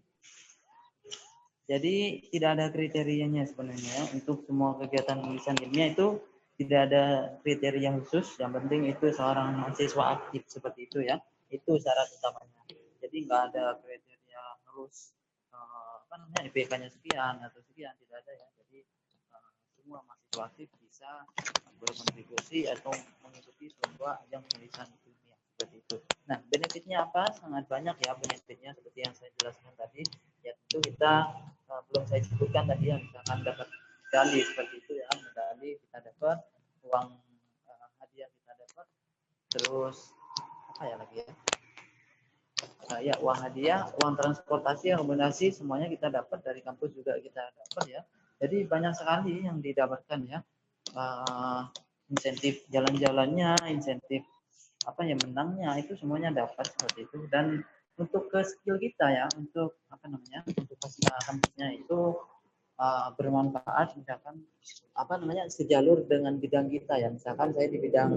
Jadi tidak ada kriterianya sebenarnya untuk semua kegiatan tulisan ilmiah itu. Tidak ada kriteria khusus, yang penting itu seorang mahasiswa aktif seperti itu ya. Itu syarat utamanya. Jadi nggak ada kriteria harus IPK-nya sekian atau sekian, tidak ada ya. Jadi semua mahasiswa aktif bisa berkontribusi atau mengikuti sebuah ajang tulisan ilmiah seperti itu. Nah, benefitnya apa? Sangat banyak ya benefitnya seperti yang saya jelaskan tadi. Yaitu kita belum saya sebutkan tadi yang misalkan dapat medali seperti itu ya, medali kita dapat, uang hadiah kita dapat, terus apa ya lagi ya, ya uang hadiah, uang transportasi, akomodasi, semuanya kita dapat dari kampus juga kita dapat ya. Jadi banyak sekali yang didapatkan ya, insentif jalan-jalannya, insentif apa ya menangnya, itu semuanya dapat seperti itu. Dan untuk ke skill kita ya, untuk apa namanya, untuk pasca kampusnya itu bermanfaat, misalkan apa namanya, sejalur dengan bidang kita ya. Misalkan saya di bidang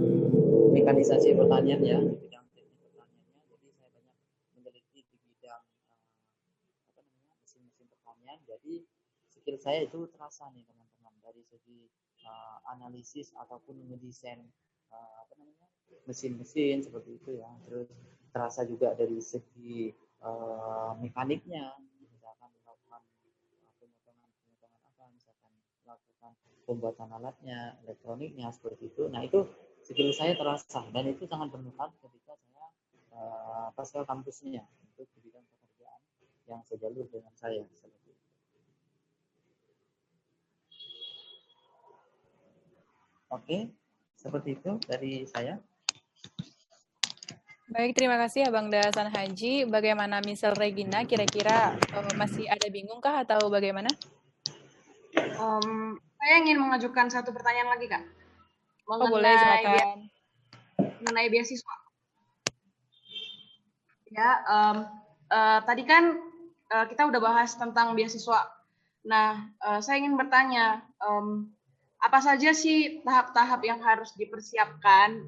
mekanisasi pertanian ya, di bidang teknik pertaniannya, jadi saya banyak meneliti di bidang apa namanya, mesin-mesin pertanian. Jadi skill saya itu terasa nih teman-teman, dari segi analisis ataupun mendesain apa namanya, mesin-mesin seperti itu ya. Terus terasa juga dari segi mekaniknya, misalkan melakukan pemotongan apa, misalkan melakukan pembuatan alatnya, elektroniknya seperti itu. Nah, itu skill saya terasa dan itu sangat bermanfaat ketika saya pasca kampusnya untuk di bidang pekerjaan yang sejalur dengan saya seperti itu. Oke, seperti itu dari saya. Baik, terima kasih Abang Dasan Haji. Bagaimana Misal Regina, kira-kira masih ada bingung kah atau bagaimana? Saya ingin mengajukan satu pertanyaan lagi, Kak. Boleh, silakan. Mengenai beasiswa. Ya, tadi kan kita udah bahas tentang beasiswa. Nah, saya ingin bertanya, apa saja sih tahap-tahap yang harus dipersiapkan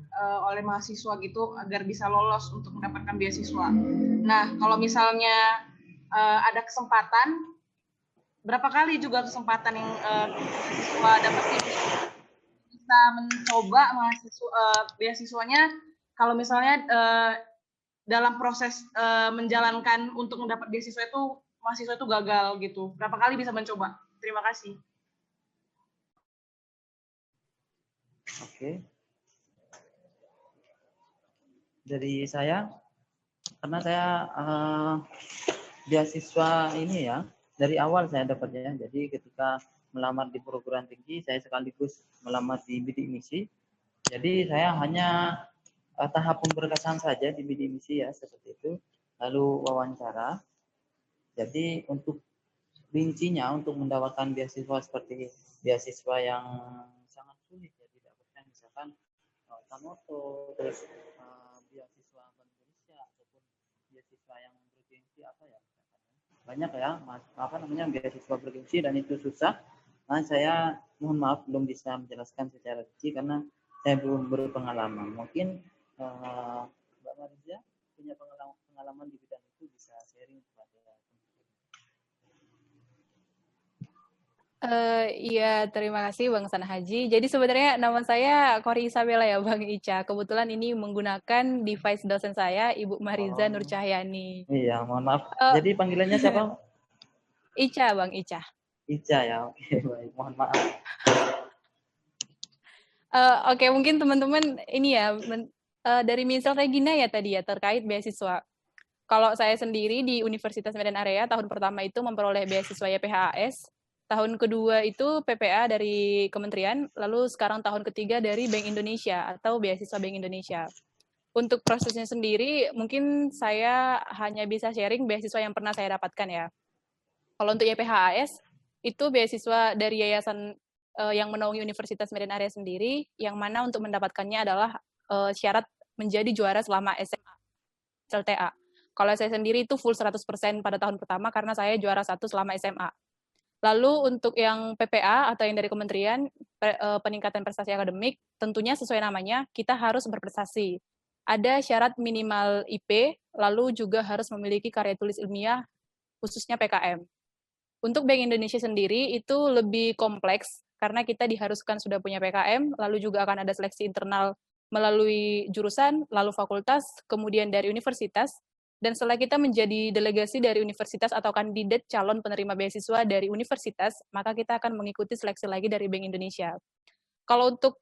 oleh mahasiswa gitu agar bisa lolos untuk mendapatkan beasiswa? Nah, kalau misalnya ada kesempatan, berapa kali juga kesempatan yang mahasiswa dapetin bisa mencoba beasiswanya kalau misalnya dalam proses menjalankan untuk mendapat beasiswa itu mahasiswa itu gagal gitu. Berapa kali bisa mencoba? Terima kasih. Oke. Dari saya, karena saya beasiswa ini ya, dari awal saya dapatnya. Jadi ketika melamar di perguruan tinggi, saya sekaligus melamar di bidik misi. Jadi saya hanya tahap pemberkasan saja di bidik misi ya, seperti itu. Lalu wawancara. Jadi untuk rincinya, untuk mendapatkan beasiswa seperti beasiswa yang sangat sulit ya didapatkan, misalkan Tanoto, terus beasiswa Bank Indonesia ataupun beasiswa yang bergengsi apa ya, banyak ya apa namanya beasiswa bergengsi dan itu susah. Nah, saya mohon maaf belum bisa menjelaskan secara rinci karena saya belum berpengalaman. Mungkin Mbak Mariza punya pengalaman di bidang itu, bisa sharing kepada. Iya, terima kasih Bang San Haji. Jadi sebenarnya nama saya Kori Isabella ya Bang Ica. Kebetulan ini menggunakan device dosen saya, Ibu Mariza Nur Cahyani. Iya, mohon maaf. Jadi panggilannya siapa? Ica, Bang Ica. Ica ya, oke, baik. Mohon maaf. Oke, mungkin teman-teman ini ya, dari Misal Regina ya tadi ya, terkait beasiswa. Kalau saya sendiri di Universitas Medan Area, tahun pertama itu memperoleh beasiswa YPHAS, tahun kedua itu PPA dari Kementerian, lalu sekarang tahun ketiga dari Bank Indonesia atau beasiswa Bank Indonesia. Untuk prosesnya sendiri, mungkin saya hanya bisa sharing beasiswa yang pernah saya dapatkan ya. Kalau untuk YPHAS, itu beasiswa dari yayasan yang menaungi Universitas Medan Area sendiri, yang mana untuk mendapatkannya adalah syarat menjadi juara selama SMA, SLTA. Kalau saya sendiri itu full 100% pada tahun pertama karena saya juara 1 selama SMA. Lalu untuk yang PPA atau yang dari kementerian, peningkatan prestasi akademik, tentunya sesuai namanya, kita harus berprestasi. Ada syarat minimal IP, lalu juga harus memiliki karya tulis ilmiah, khususnya PKM. Untuk Bank Indonesia sendiri itu lebih kompleks karena kita diharuskan sudah punya PKM, lalu juga akan ada seleksi internal melalui jurusan, lalu fakultas, kemudian dari universitas, dan setelah kita menjadi delegasi dari universitas atau kandidat calon penerima beasiswa dari universitas, maka kita akan mengikuti seleksi lagi dari Bank Indonesia. Kalau untuk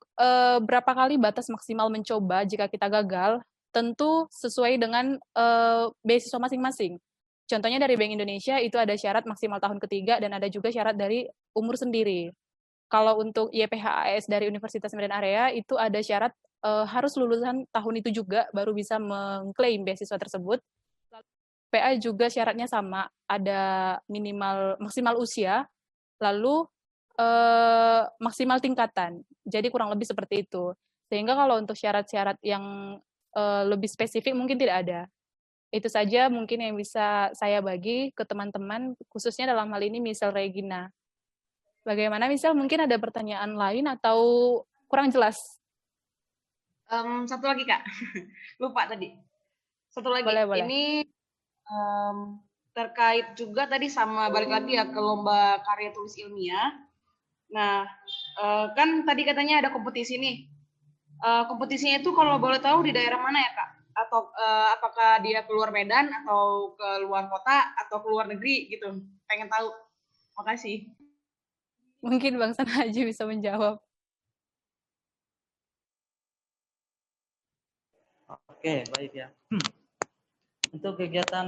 berapa kali batas maksimal mencoba jika kita gagal, tentu sesuai dengan beasiswa masing-masing. Contohnya dari Bank Indonesia itu ada syarat maksimal tahun ketiga dan ada juga syarat dari umur sendiri. Kalau untuk YPHAS dari Universitas Medan Area itu ada syarat harus lulusan tahun itu juga baru bisa mengklaim beasiswa tersebut. PA juga syaratnya sama, ada minimal maksimal usia, lalu maksimal tingkatan. Jadi kurang lebih seperti itu. Sehingga kalau untuk syarat-syarat yang lebih spesifik mungkin tidak ada. Itu saja mungkin yang bisa saya bagi ke teman-teman, khususnya dalam hal ini Misal Regina. Bagaimana Misal, mungkin ada pertanyaan lain atau kurang jelas? Satu lagi Kak, lupa tadi. Satu lagi, Boleh. ini terkait juga tadi sama balik lagi ya ke lomba karya tulis ilmiah. Nah, kan tadi katanya ada kompetisi nih. Kompetisinya itu kalau boleh tahu di daerah mana ya Kak? Atau apakah dia keluar Medan atau ke luar kota atau ke luar negeri gitu? Pengen tahu. Makasih. Mungkin Bang San Haji bisa menjawab. Oke, baik ya. Untuk kegiatan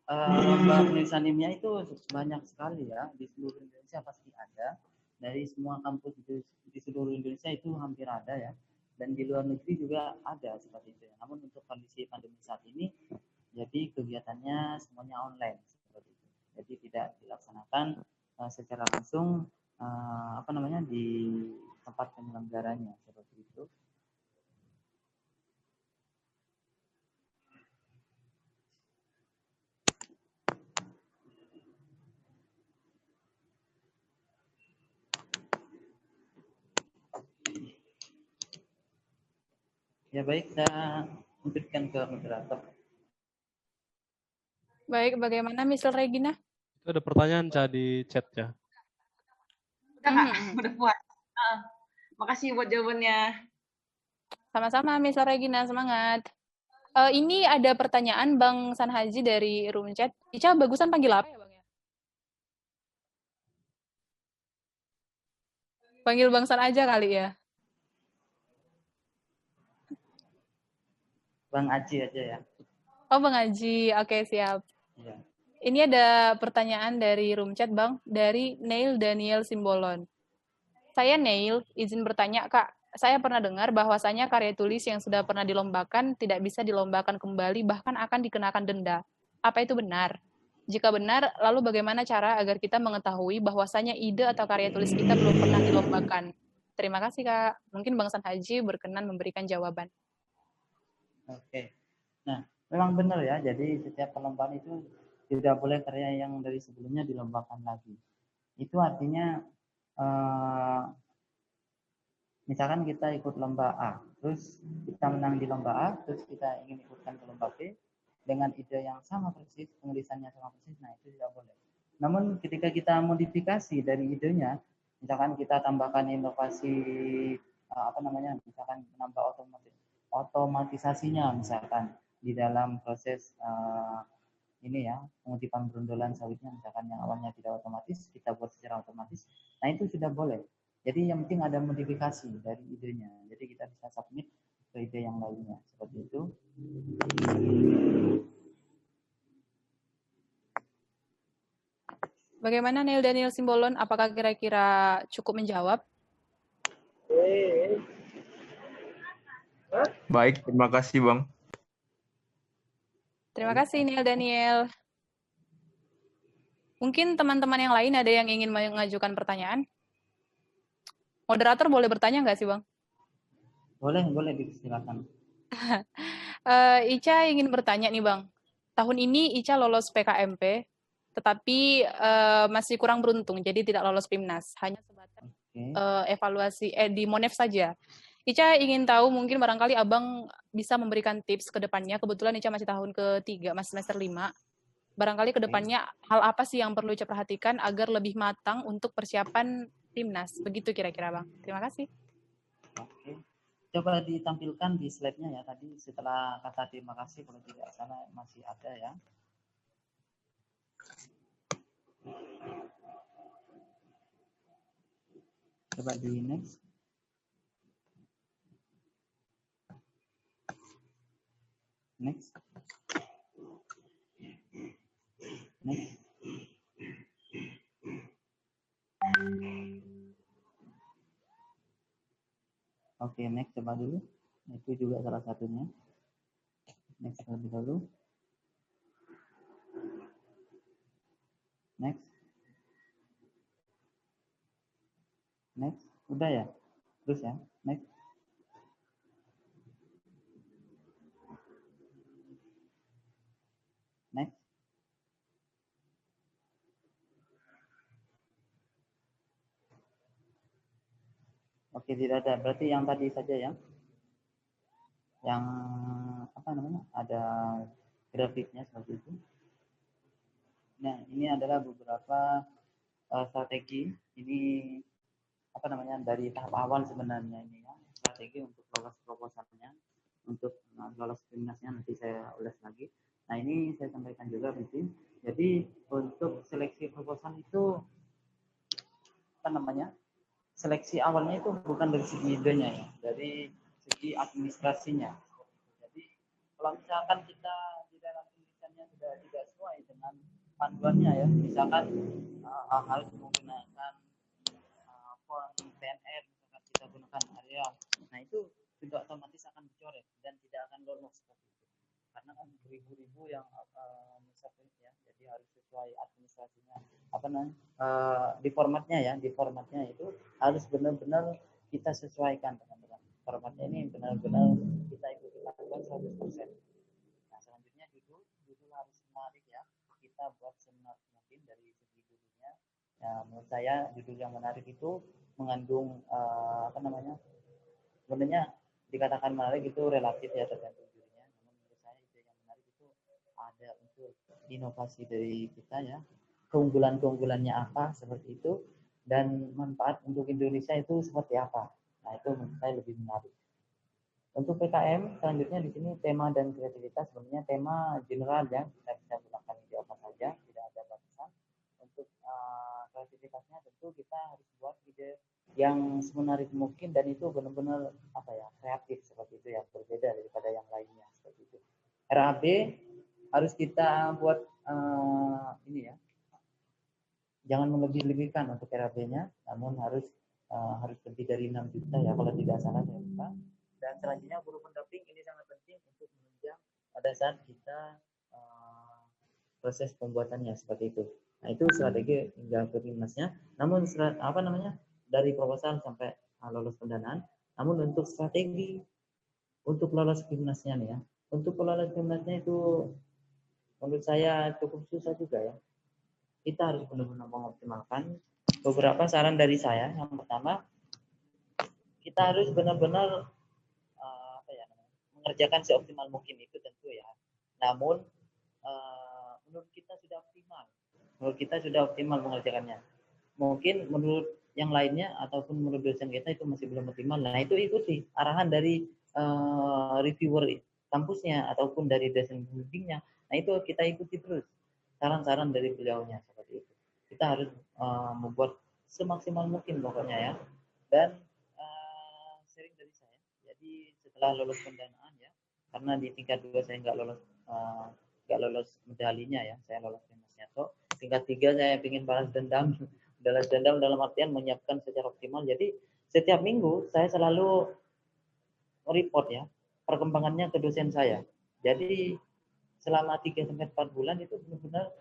lomba penulisan ilmiah itu banyak sekali ya, di seluruh Indonesia pasti ada. Dari semua kampus di seluruh Indonesia itu hampir ada ya. Dan di luar negeri juga ada seperti itu. Namun untuk kondisi pandemi saat ini, jadi kegiatannya semuanya online seperti itu. Jadi tidak dilaksanakan secara langsung di tempat penyelenggaranya seperti itu. Ya baik, saya lanjutkan ke moderator. Baik, bagaimana Misal Regina? Itu ada pertanyaan di chat ya. Udah Kak, udah puas. Makasih buat jawabannya. Sama-sama Misal Regina, semangat. Ini ada pertanyaan Bang San Haji dari room chat. Ica bagusan panggil apa ya Bang ya? Panggil Bang San aja kali ya. Bang Aji aja ya. Oh Bang Haji, oke siap. Ya. Ini ada pertanyaan dari room chat Bang, dari Neil Daniel Simbolon. Saya Neil, izin bertanya Kak, saya pernah dengar bahwasanya karya tulis yang sudah pernah dilombakan tidak bisa dilombakan kembali, bahkan akan dikenakan denda. Apa itu benar? Jika benar, lalu bagaimana cara agar kita mengetahui bahwasanya ide atau karya tulis kita belum pernah dilombakan? Terima kasih Kak. Mungkin Bang San Haji berkenan memberikan jawaban. Oke. Nah, memang benar ya. Jadi setiap perlombaan itu tidak boleh karya yang dari sebelumnya dilombakan lagi. Itu artinya misalkan kita ikut lomba A, terus kita menang di lomba A, terus kita ingin ikutkan ke lomba B dengan ide yang sama persis, penulisannya sama persis, nah itu tidak boleh. Namun ketika kita modifikasi dari idenya, misalkan kita tambahkan inovasi misalkan menambah otomatisasinya misalkan di dalam proses pengutipan berundolan sawitnya, misalkan yang awalnya tidak otomatis kita buat secara otomatis, nah itu sudah boleh. Jadi yang penting ada modifikasi dari idenya. Jadi kita bisa submit ke ide yang lainnya seperti itu. Bagaimana Neil Daniel Simbolon? Apakah kira-kira cukup menjawab? Baik, terima kasih Bang. Terima kasih Neil Daniel. Mungkin teman-teman yang lain ada yang ingin mengajukan pertanyaan? Moderator boleh bertanya nggak sih Bang? Boleh silakan. Ica ingin bertanya nih Bang. Tahun ini Ica lolos PKMP, tetapi masih kurang beruntung, jadi tidak lolos PIMNAS. Hanya sebatas evaluasi di Monef saja. Ica ingin tahu, mungkin barangkali Abang bisa memberikan tips ke depannya. Kebetulan Ica masih tahun ketiga, masih semester 5. Barangkali ke depannya hal apa sih yang perlu Ica perhatikan agar lebih matang untuk persiapan PIMNAS. Begitu kira-kira Bang. Terima kasih. Oke. Coba ditampilkan di slide-nya ya tadi setelah kata terima kasih, kalau tidak salah masih ada ya. Coba di next. Next. Oke, next coba dulu. Itu juga salah satunya. Next terlebih dahulu. Next. Next. Udah ya? Terus ya? Next. Next. Oke, tidak ada. Berarti yang tadi saja ya. Yang apa namanya? Ada grafiknya seperti itu. Nah, ini adalah beberapa strategi. Ini apa namanya? Dari tahap awal sebenarnya ini ya. Strategi untuk lolos proposalnya, untuk lolos PIMNAS-nya nanti saya ulas lagi. Nah, ini saya sampaikan juga mungkin. Jadi untuk seleksi proposal itu apa namanya? Seleksi awalnya itu bukan dari segi idenya ya, dari segi administrasinya. Jadi kalau misalkan kita di dalam tulisannya sudah tidak sesuai dengan panduannya ya, misalkan harus menggunakan font PNR, misalkan kita gunakan Arial, nah itu sudah otomatis akan dicoret dan tidak akan lolos seperti itu. Karena kan ribu-ribu yang submit ya, jadi harus sesuai administrasinya. Apa namanya? Di formatnya itu harus benar-benar kita sesuaikan dengan formatnya, ini benar-benar kita ikuti aturan 100%. Nah, selanjutnya judul harus menarik ya, kita buat semenarik mungkin dari segi judulnya. Ya, menurut saya judul yang menarik itu mengandung apa namanya, sebenarnya dikatakan menarik itu relatif ya, tergantung judulnya. Namun menurut saya ide yang menarik itu ada untuk inovasi dari kita ya, keunggulannya apa seperti itu, dan manfaat untuk Indonesia itu seperti apa. Nah, itu menurut saya lebih menarik. Untuk PKM selanjutnya di sini tema dan kreativitas, sebenarnya tema general ya, kita bisa gunakan ide apa saja, tidak ada batasan. Untuk kreativitasnya tentu kita harus buat ide yang semenarik mungkin dan itu benar-benar apa ya, kreatif seperti itu, yang berbeda daripada yang lainnya seperti itu. RAB harus kita buat ini ya, jangan melebih-lebihkan untuk RAB-nya, namun harus lebih dari 6 juta ya kalau tidak salah saya lupa. Dan selanjutnya guru pendamping ini sangat penting untuk menunjang pada saat kita proses pembuatannya seperti itu. Nah, itu strategi hingga ke PIMNAS-nya. Namun apa namanya, dari proposal sampai lolos pendanaan. Namun untuk strategi untuk lolos PIMNAS-nya nih ya, untuk lolos PIMNAS-nya itu menurut saya cukup susah juga ya. Kita harus benar-benar mengoptimalkan. Beberapa saran dari saya, yang pertama, kita harus benar-benar mengerjakan seoptimal mungkin, itu tentu ya. Namun menurut kita sudah optimal mengerjakannya. Mungkin menurut yang lainnya ataupun menurut dosen kita itu masih belum optimal. Nah, itu ikuti arahan dari reviewer kampusnya ataupun dari dosen pembimbingnya. Nah, itu kita ikuti terus saran-saran dari beliaunya seperti itu. Kita harus membuat semaksimal mungkin pokoknya ya. Dan sering dari saya, jadi setelah lolos pendanaan ya, karena di tingkat 2 saya nggak lolos medalinya ya, saya lolos Mas Nyato. Tingkat 3 saya ingin balas dendam, balas dendam dalam artian menyiapkan secara optimal. Jadi setiap minggu saya selalu report ya perkembangannya ke dosen saya. Jadi selama 3-4 bulan itu benar-benar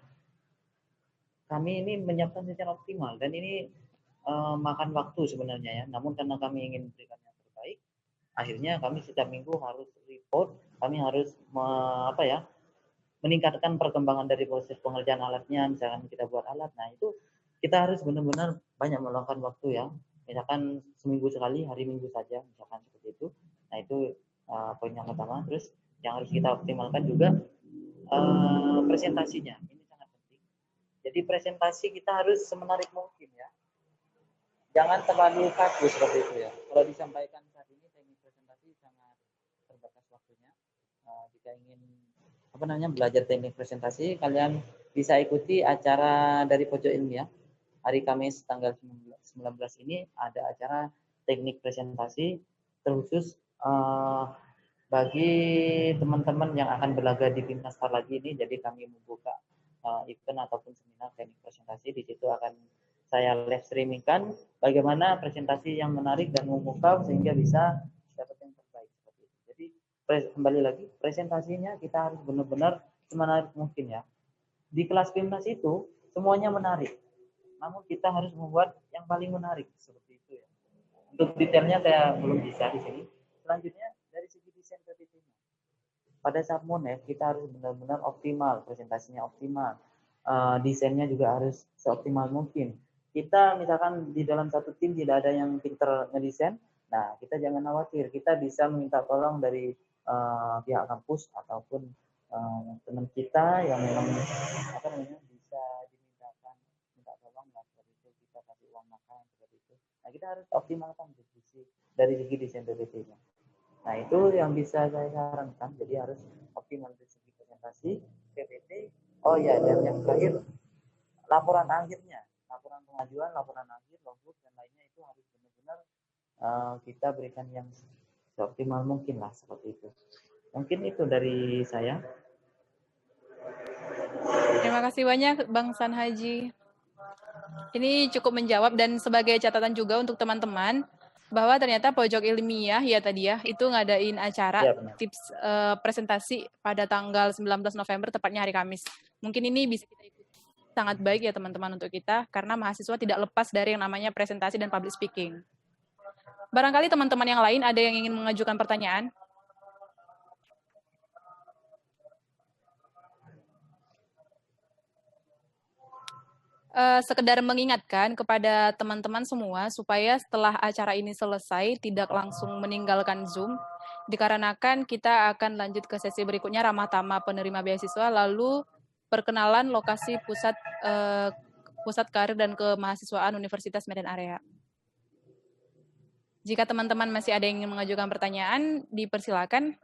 kami ini menyiapkan secara optimal, dan ini makan waktu sebenarnya ya. Namun karena kami ingin memberikan yang terbaik, akhirnya kami setiap minggu harus report, kami harus meningkatkan perkembangan dari proses pengerjaan alatnya. Misalkan kita buat alat, nah itu kita harus benar-benar banyak meluangkan waktu ya. Misalkan seminggu sekali, hari Minggu saja, misalkan seperti itu. Nah itu poin yang pertama. Terus yang harus kita optimalkan juga presentasinya. Ini sangat penting. Jadi presentasi kita harus semenarik mungkin ya. Jangan terlalu kaku seperti itu ya. Kalau disampaikan saat ini teknik presentasi sangat terbatas waktunya. Jika ingin belajar teknik presentasi, kalian bisa ikuti acara dari Pojok Ilmiah. Hari Kamis tanggal 19 ini ada acara teknik presentasi terkhusus bagi teman-teman yang akan berlaga di Timnas Star lagi ini. Jadi kami membuka event ataupun seminar teknik presentasi. Di situ akan saya live streamingkan bagaimana presentasi yang menarik dan memukau sehingga bisa dapat yang terbaik seperti itu. Jadi kembali lagi, presentasinya kita harus benar-benar semenarik mungkin ya. Di kelas Timnas itu semuanya menarik, namun kita harus membuat yang paling menarik seperti itu ya. Untuk detailnya saya belum bisa di sini. Selanjutnya dari segi desain PPT-nya. Pada saat Monev kita harus benar-benar optimal, presentasinya optimal, desainnya juga harus seoptimal mungkin. Kita misalkan di dalam satu tim tidak ada yang pinter ngedesain, nah kita jangan khawatir, kita bisa minta tolong dari pihak kampus ataupun teman kita yang memang bisa dimintakan minta tolong lah seperti itu, kita kasih uang makan seperti itu. Nah kita harus optimalkan dari segi desain PPT-nya. Nah itu yang bisa saya sarankan, jadi harus optimal dari segi presentasi, PPT. Oh ya, dan yang terakhir laporan akhirnya. Laporan pengajuan, laporan akhir, logbook, dan lainnya itu harus benar-benar kita berikan yang seoptimal mungkin lah seperti itu. Mungkin itu dari saya. Terima kasih banyak Bang San Haji. Ini cukup menjawab, dan sebagai catatan juga untuk teman-teman bahwa ternyata Pojok Ilmiah ya tadi ya itu ngadain acara tips presentasi pada tanggal 19 November tepatnya hari Kamis. Mungkin ini bisa kita ikuti. Sangat baik ya teman-teman untuk kita, karena mahasiswa tidak lepas dari yang namanya presentasi dan public speaking. Barangkali teman-teman yang lain ada yang ingin mengajukan pertanyaan? Sekedar mengingatkan kepada teman-teman semua supaya setelah acara ini selesai tidak langsung meninggalkan Zoom, dikarenakan kita akan lanjut ke sesi berikutnya ramah tamah penerima beasiswa, lalu perkenalan lokasi pusat karir dan kemahasiswaan Universitas Medan Area. Jika teman-teman masih ada yang ingin mengajukan pertanyaan, dipersilakan.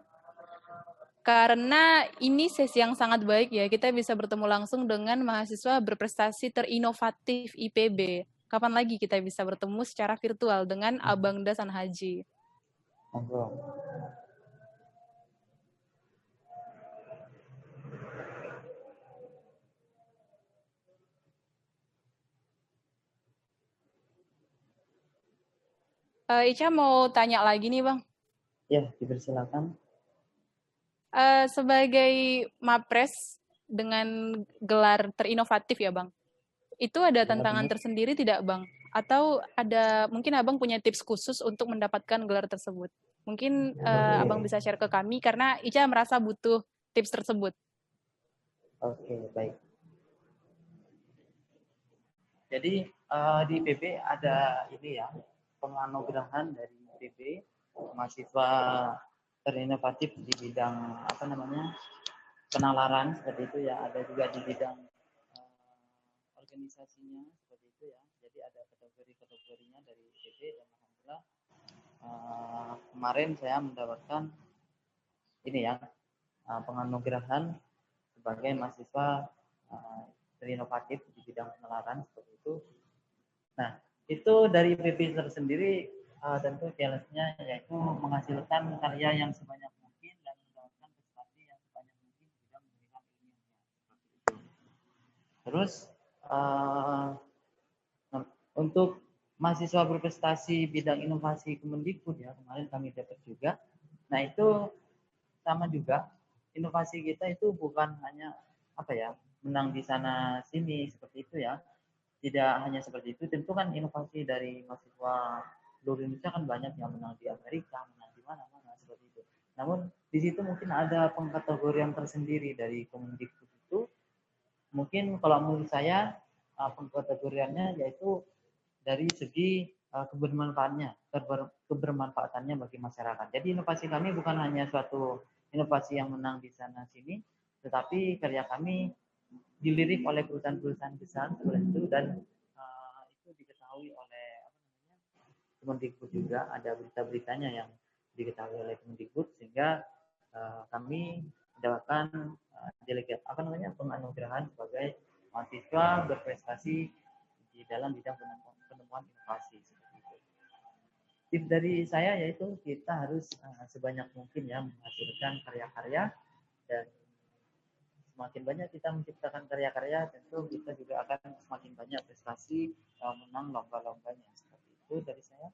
Karena ini sesi yang sangat baik ya, kita bisa bertemu langsung dengan mahasiswa berprestasi terinovatif IPB. Kapan lagi kita bisa bertemu secara virtual dengan Abangda San Haji? Ica mau tanya lagi nih Bang. Ya, dipersilakan. Sebagai Mapres dengan gelar terinovatif ya Bang, itu ada tantangan tersendiri tidak Bang? Atau ada mungkin Abang punya tips khusus untuk mendapatkan gelar tersebut? Mungkin Abang bisa share ke kami karena Ica merasa butuh tips tersebut. Oke, baik. Jadi di IPB ada ini ya, penganugerahan dari IPB mahasiswa terinovatif di bidang penalaran seperti itu ya. Ada juga di bidang organisasinya seperti itu ya. Jadi ada kategorinya dari IPB, dan alhamdulillah kemarin saya mendapatkan ini ya, penganugerahan sebagai mahasiswa terinovatif di bidang penalaran seperti itu. Nah, itu dari IPB tersendiri tentu challenge-nya yaitu menghasilkan karya yang sebanyak mungkin dan mendapatkan prestasi yang sebanyak mungkin di bidang pendidikan ilmiah. Terus untuk mahasiswa berprestasi bidang inovasi Kemendikbud ya, kemarin kami dapat juga. Nah, itu sama juga, inovasi kita itu bukan hanya menang di sana sini seperti itu ya. Tidak hanya seperti itu, tentu kan inovasi dari mahasiswa seluruh Indonesia kan banyak yang menang di Amerika, menang di mana-mana seperti itu. Namun di situ mungkin ada pengkategorian tersendiri dari Kemendikbud itu. Mungkin kalau menurut saya pengkategoriannya yaitu dari segi kebermanfaatannya bagi masyarakat. Jadi inovasi kami bukan hanya suatu inovasi yang menang di sana sini, tetapi karya kami dilirik oleh perusahaan-perusahaan besar seperti itu, dan itu diketahui oleh Kemendikbud juga, ada berita-beritanya yang diketahui oleh Kemendikbud, sehingga kami mendapatkan penganugerahan sebagai mahasiswa berprestasi di dalam bidang penemuan inovasi. Tips dari saya yaitu kita harus sebanyak mungkin ya menghasilkan karya-karya, dan semakin banyak kita menciptakan karya-karya, tentu kita juga akan semakin banyak prestasi menang lomba-lombanya. Seperti itu dari saya.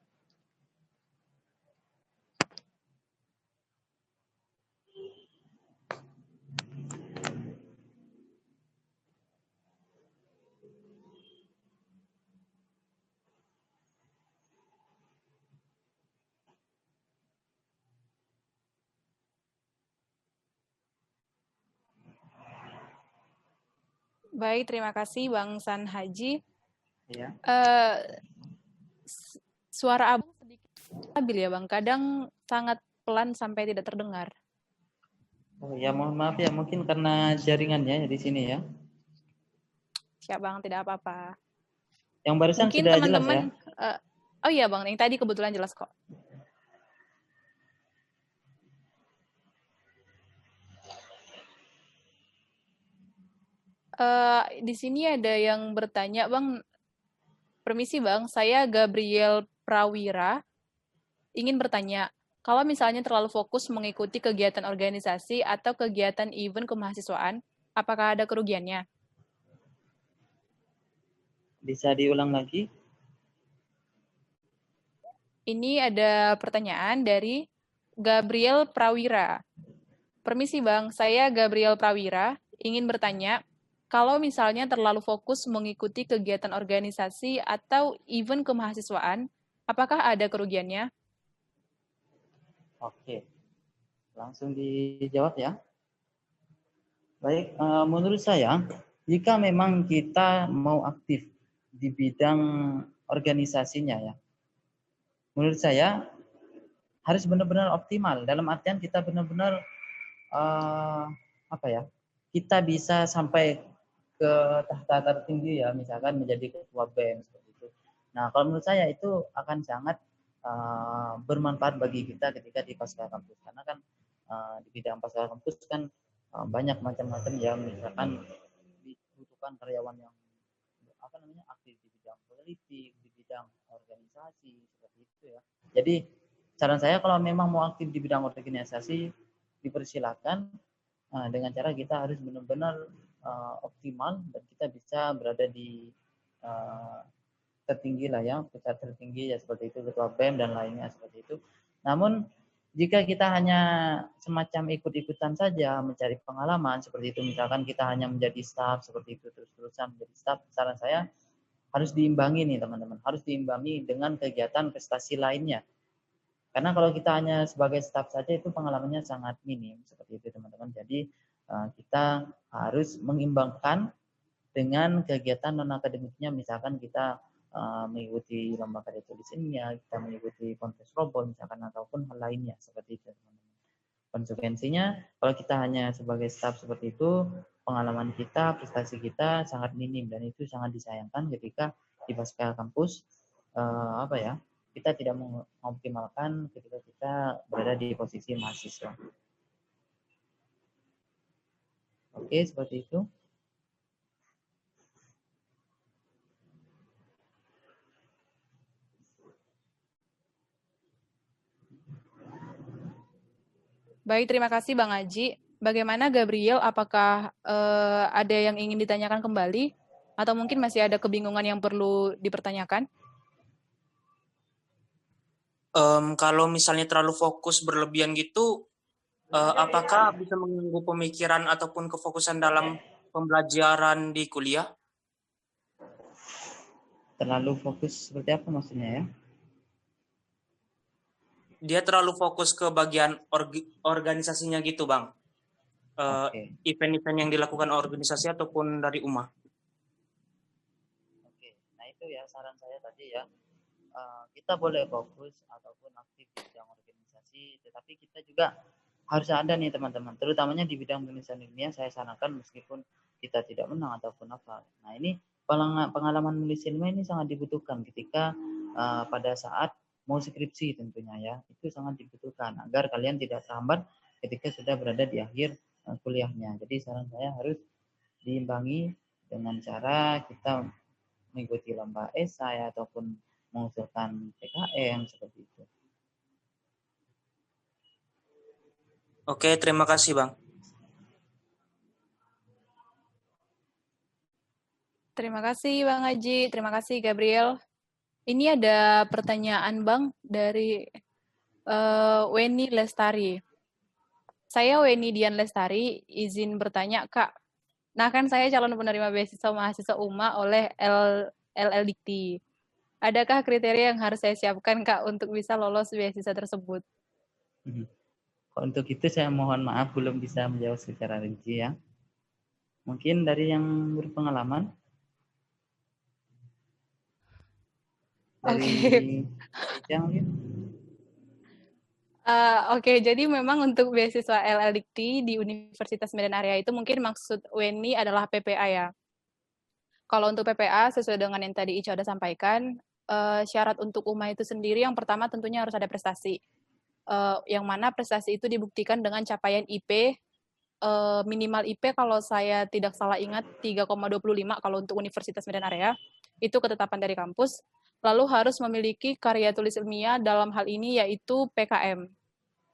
Baik, terima kasih Bang San Haji. Ya. Suara Abang sedikit stabil ya Bang, kadang sangat pelan sampai tidak terdengar. Oh ya, mohon maaf ya, mungkin karena jaringannya di sini ya. Siap Bang, tidak apa-apa. Yang barusan Mungkin sudah teman-teman, jelas ya? Oh iya Bang, yang tadi kebetulan jelas kok. Di sini ada yang bertanya, Bang. Permisi, Bang. Saya Gabriel Prawira. Ingin bertanya, kalau misalnya terlalu fokus mengikuti kegiatan organisasi atau kegiatan event kemahasiswaan, apakah ada kerugiannya? Bisa diulang lagi? Ini ada pertanyaan dari Gabriel Prawira. Permisi, Bang. Saya Gabriel Prawira. Ingin bertanya, kalau misalnya terlalu fokus mengikuti kegiatan organisasi atau event kemahasiswaan, apakah ada kerugiannya? Oke, langsung dijawab ya. Baik, menurut saya, jika memang kita mau aktif di bidang organisasinya ya, menurut saya harus benar-benar optimal. Dalam artian kita benar-benar kita bisa sampai ke tahta tertinggi ya, misalkan menjadi ketua BEM seperti itu. Nah, kalau menurut saya itu akan sangat bermanfaat bagi kita ketika di pasca kampus, karena kan di bidang pasca kampus kan banyak macam-macam ya, misalkan dibutuhkan karyawan yang aktif di bidang politik, di bidang organisasi seperti itu ya. Jadi saran saya kalau memang mau aktif di bidang organisasi, dipersilakan dengan cara kita harus benar-benar optimal dan kita bisa berada di tertinggi lah ya, pusat tertinggi ya seperti itu, ketua BEM dan lainnya seperti itu. Namun jika kita hanya semacam ikut-ikutan saja mencari pengalaman seperti itu, misalkan kita hanya menjadi staf seperti itu terus-terusan menjadi staf, saran saya harus diimbangi nih teman-teman, harus diimbangi dengan kegiatan prestasi lainnya. Karena kalau kita hanya sebagai staf saja itu pengalamannya sangat minim seperti itu teman-teman. Jadi kita harus mengimbangkan dengan kegiatan non akademiknya, misalkan kita mengikuti lomba karya tulis ilmiah, kita mengikuti kontes robot misalkan, ataupun hal lainnya seperti itu teman-teman. Konsekuensinya kalau kita hanya sebagai staf seperti itu, pengalaman kita, prestasi kita sangat minim, dan itu sangat disayangkan ketika di pasca kampus kita tidak mengoptimalkan ketika kita berada di posisi mahasiswa. Oke, seperti itu. Baik, terima kasih Bang Aji. Bagaimana Gabriel, apakah ada yang ingin ditanyakan kembali? Atau mungkin masih ada kebingungan yang perlu dipertanyakan? Kalau misalnya terlalu fokus berlebihan gitu, apakah bisa mengganggu pemikiran ataupun kefokusan dalam pembelajaran di kuliah? Terlalu fokus seperti apa maksudnya ya? Dia terlalu fokus ke bagian organisasinya gitu, Bang. Oke. Event-event yang dilakukan organisasi ataupun dari UMA. Oke. Nah itu ya saran saya tadi ya. Kita boleh fokus ataupun aktif di bidang organisasi, tetapi kita juga harus ada nih teman-teman, terutamanya di bidang penulisan ilmiah. Saya sarankan meskipun kita tidak menang ataupun apa. Nah ini pengalaman menulis ilmiah ini sangat dibutuhkan ketika pada saat mau skripsi tentunya ya, itu sangat dibutuhkan agar kalian tidak terhambat ketika sudah berada di akhir kuliahnya. Jadi saran saya harus diimbangi dengan cara kita mengikuti lomba esai ataupun mengusulkan PKM seperti itu. Oke, terima kasih, Bang. Terima kasih Bang Aji, terima kasih Gabriel. Ini ada pertanyaan Bang dari Weni Lestari. Saya Weni Dian Lestari, izin bertanya Kak. Nah kan saya calon penerima beasiswa mahasiswa UMA oleh LL Dikti. Adakah kriteria yang harus saya siapkan Kak untuk bisa lolos beasiswa tersebut? Untuk itu saya mohon maaf belum bisa menjawab secara rinci ya. Mungkin dari yang berpengalaman. Dari Ica mungkin. Oke, jadi memang untuk beasiswa LL Dikti di Universitas Medan Area itu mungkin maksud Weni adalah PPA ya. Kalau untuk PPA, sesuai dengan yang tadi Ica sudah sampaikan, syarat untuk UMA itu sendiri yang pertama tentunya harus ada prestasi. Yang mana prestasi itu dibuktikan dengan capaian IP, minimal IP kalau saya tidak salah ingat 3,25 kalau untuk Universitas Medan Area, itu ketetapan dari kampus. Lalu harus memiliki karya tulis ilmiah dalam hal ini yaitu PKM.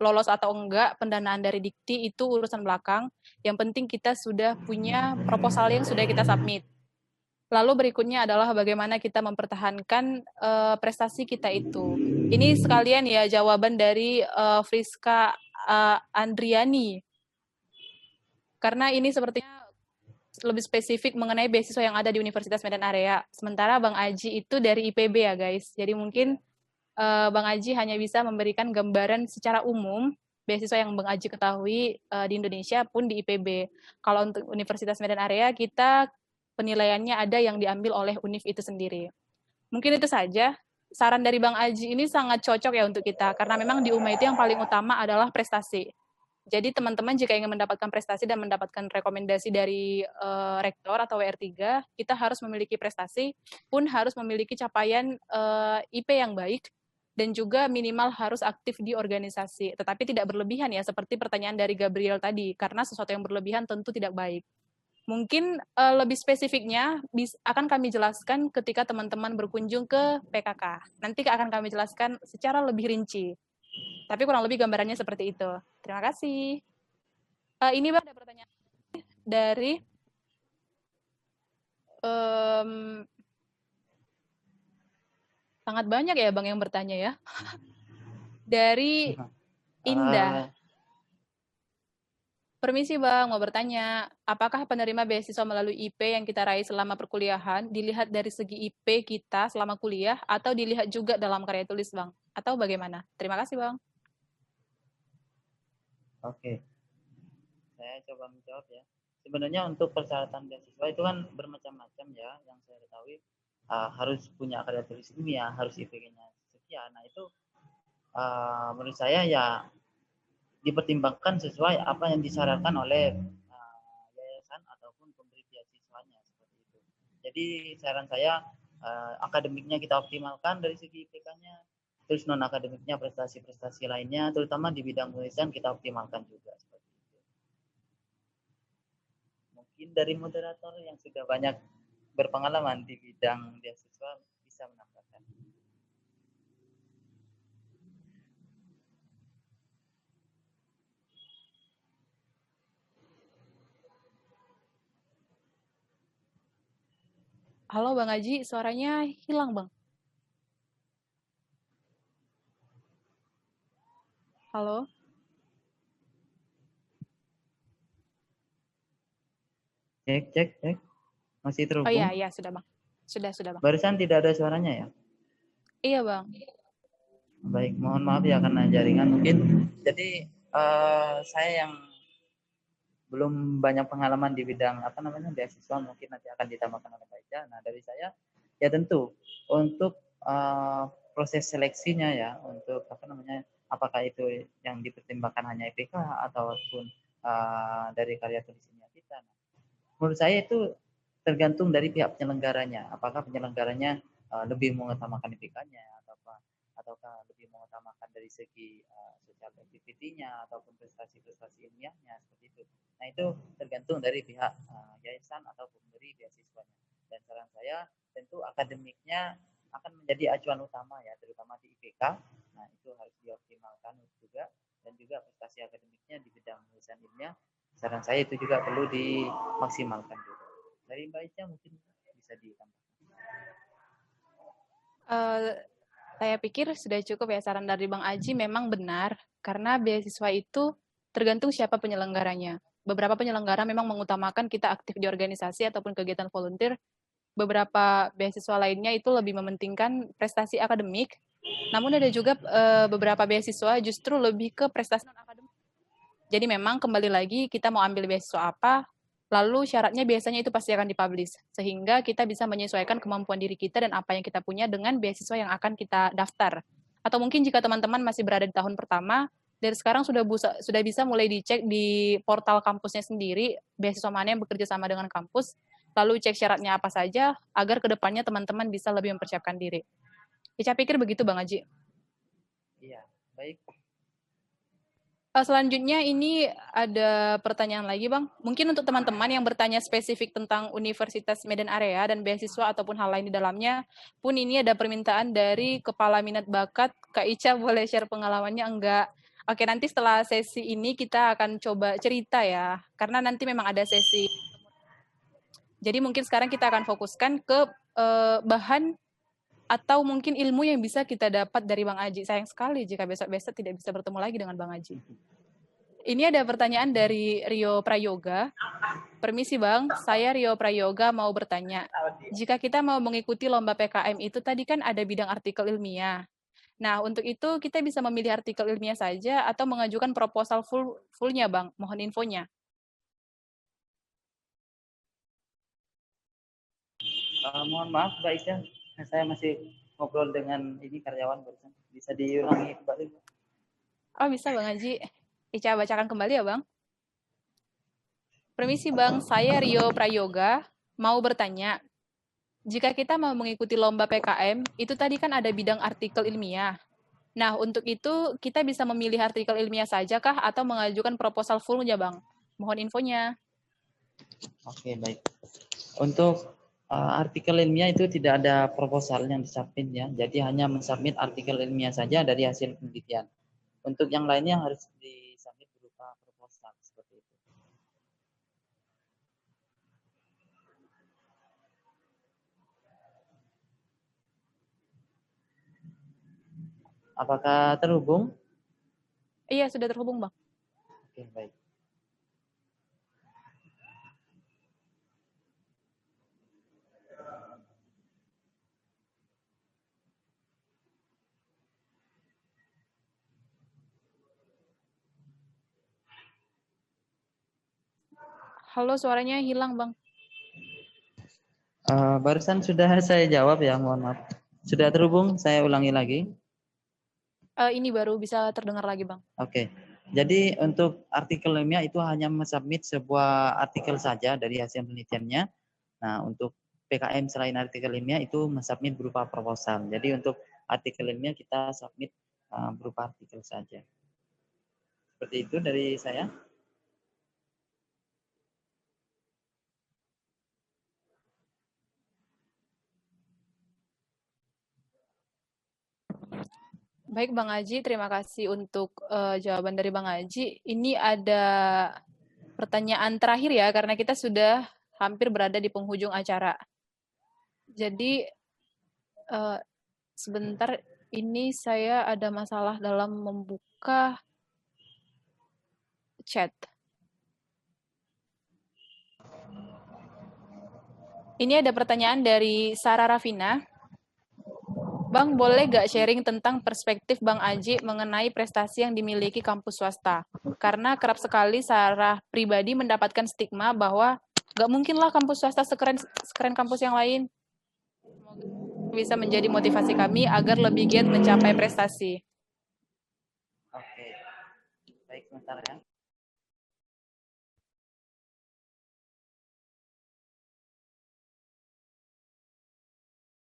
Lolos atau enggak, pendanaan dari Dikti itu urusan belakang. Yang penting kita sudah punya proposal yang sudah kita submit. Lalu berikutnya adalah bagaimana kita mempertahankan prestasi kita itu. Ini sekalian ya jawaban dari Friska Andriani. Karena ini sepertinya lebih spesifik mengenai beasiswa yang ada di Universitas Medan Area. Sementara Bang Aji itu dari IPB ya guys. Jadi mungkin Bang Aji hanya bisa memberikan gambaran secara umum beasiswa yang Bang Aji ketahui di Indonesia pun di IPB. Kalau untuk Universitas Medan Area kita penilaiannya ada yang diambil oleh UNIF itu sendiri. Mungkin itu saja. Saran dari Bang Aji ini sangat cocok ya untuk kita, karena memang di UMA itu yang paling utama adalah prestasi. Jadi teman-teman jika ingin mendapatkan prestasi dan mendapatkan rekomendasi dari rektor atau WR3, kita harus memiliki prestasi, pun harus memiliki capaian IP yang baik, dan juga minimal harus aktif di organisasi. Tetapi tidak berlebihan ya, seperti pertanyaan dari Gabriel tadi, karena sesuatu yang berlebihan tentu tidak baik. Mungkin lebih spesifiknya akan kami jelaskan ketika teman-teman berkunjung ke PKK. Nanti akan kami jelaskan secara lebih rinci. Tapi kurang lebih gambarannya seperti itu. Terima kasih. Ini Bang ada pertanyaan dari sangat banyak ya Bang yang bertanya ya. Dari Indah. Permisi Bang, mau bertanya, apakah penerima beasiswa melalui IP yang kita raih selama perkuliahan dilihat dari segi IP kita selama kuliah atau dilihat juga dalam karya tulis Bang? Atau bagaimana? Terima kasih Bang. Oke, saya coba menjawab ya. Sebenarnya untuk persyaratan beasiswa itu kan bermacam-macam ya, yang saya ketahui harus punya karya tulis ilmiah, harus IP-nya sekian. Nah itu menurut saya ya dipertimbangkan sesuai apa yang disyaratkan oleh yayasan ataupun pemberi beasiswanya seperti itu. Jadi saran saya akademiknya kita optimalkan dari segi IPK-nya, terus non akademiknya prestasi-prestasi lainnya, terutama di bidang penulisan kita optimalkan juga seperti itu. Mungkin dari moderator yang sudah banyak berpengalaman di bidang beasiswa bisa menambahkan. Halo Bang Haji, suaranya hilang Bang. Halo? Cek. Masih Oh iya, terhubung? iya sudah Bang. Sudah Bang. Barusan tidak ada suaranya ya? Iya Bang. Baik, mohon maaf ya karena jaringan mungkin. Jadi saya yang belum banyak pengalaman di bidang beasiswa, mungkin nanti akan ditambahkan oleh Pak Ica. Nah, dari saya ya tentu untuk proses seleksinya ya, untuk apakah itu yang dipertimbangkan hanya IPK ataupun dari karya tulis ilmiah kita. Nah, menurut saya itu tergantung dari pihak penyelenggaranya. Apakah penyelenggaranya lebih mengutamakan IPK-nya ataukah lebih mengutamakan dari segi social activity-nya ataupun prestasi-prestasi ilmiahnya seperti itu. Nah, itu tergantung dari pihak yayasan ataupun dari beasiswanya. Dan saran saya tentu akademiknya akan menjadi acuan utama ya, terutama di IPK. Nah, itu harus dioptimalkan juga, dan juga prestasi akademiknya di bidang tulisan ilmiah. Saran saya itu juga perlu dimaksimalkan juga. Dari Mbak Ica mungkin bisa ditambahkan. Saya pikir sudah cukup ya saran dari Bang Aji, memang benar, karena beasiswa itu tergantung siapa penyelenggaranya. Beberapa penyelenggara memang mengutamakan kita aktif di organisasi ataupun kegiatan volunteer. Beberapa beasiswa lainnya itu lebih mementingkan prestasi akademik. Namun ada juga beberapa beasiswa justru lebih ke prestasi non-akademik. Jadi memang kembali lagi kita mau ambil beasiswa apa, lalu syaratnya biasanya itu pasti akan dipublish, sehingga kita bisa menyesuaikan kemampuan diri kita dan apa yang kita punya dengan beasiswa yang akan kita daftar. Atau mungkin jika teman-teman masih berada di tahun pertama, dari sekarang sudah bisa mulai dicek di portal kampusnya sendiri, beasiswa mana yang bekerja sama dengan kampus, lalu cek syaratnya apa saja, agar kedepannya teman-teman bisa lebih mempersiapkan diri. Saya pikir begitu Bang Haji. Iya, baik. Selanjutnya ini ada pertanyaan lagi Bang. Mungkin untuk teman-teman yang bertanya spesifik tentang Universitas Medan Area dan beasiswa ataupun hal lain di dalamnya, pun ini ada permintaan dari Kepala Minat Bakat. Kak Ica boleh share pengalamannya enggak? Oke, nanti setelah sesi ini kita akan coba cerita ya, karena nanti memang ada sesi. Jadi mungkin sekarang kita akan fokuskan ke bahan atau mungkin ilmu yang bisa kita dapat dari Bang Aji. Sayang sekali jika besok-besok tidak bisa bertemu lagi dengan Bang Aji. Ini ada pertanyaan dari Rio Prayoga. Permisi Bang, saya Rio Prayoga mau bertanya. Jika kita mau mengikuti lomba PKM itu tadi kan ada bidang artikel ilmiah. Nah, untuk itu kita bisa memilih artikel ilmiah saja atau mengajukan proposal fullnya Bang. Mohon infonya. Mohon maaf Mbak Ica, saya masih ngobrol dengan ini karyawan barusan. Bisa diulangi kembali? Oh bisa Bang Haji. Ica bacakan kembali ya Bang. Permisi Bang, saya Rio Prayoga mau bertanya. Jika kita mau mengikuti lomba PKM, itu tadi kan ada bidang artikel ilmiah. Nah, untuk itu kita bisa memilih artikel ilmiah saja kah atau mengajukan proposal fullnya Bang? Mohon infonya. Oke, baik. Untuk artikel ilmiah itu tidak ada proposal yang disubmit ya, jadi hanya mensubmit artikel ilmiah saja dari hasil penelitian. Untuk yang lainnya harus disubmit berupa proposal seperti itu. Apakah terhubung? Iya, sudah terhubung Bang. Oke, baik. Halo, suaranya hilang Bang. Barusan sudah saya jawab ya, mohon maaf. Sudah terhubung, saya ulangi lagi. Ini baru bisa terdengar lagi Bang. Oke, jadi untuk artikel ilmiah itu hanya mensubmit sebuah artikel saja dari hasil penelitiannya. Nah, untuk PKM selain artikel ilmiah itu mensubmit berupa proposal. Jadi untuk artikel ilmiah kita submit berupa artikel saja. Seperti itu dari saya. Baik Bang Haji, terima kasih untuk jawaban dari Bang Haji. Ini ada pertanyaan terakhir ya, karena kita sudah hampir berada di penghujung acara. Jadi sebentar, ini saya ada masalah dalam membuka chat. Ini ada pertanyaan dari Sarah Rafina. Bang, boleh gak sharing tentang perspektif Bang Aji mengenai prestasi yang dimiliki kampus swasta? Karena kerap sekali Sarah pribadi mendapatkan stigma bahwa gak mungkinlah kampus swasta sekeren kampus yang lain. Semoga bisa menjadi motivasi kami agar lebih giat mencapai prestasi. Oke, baik sebentar ya.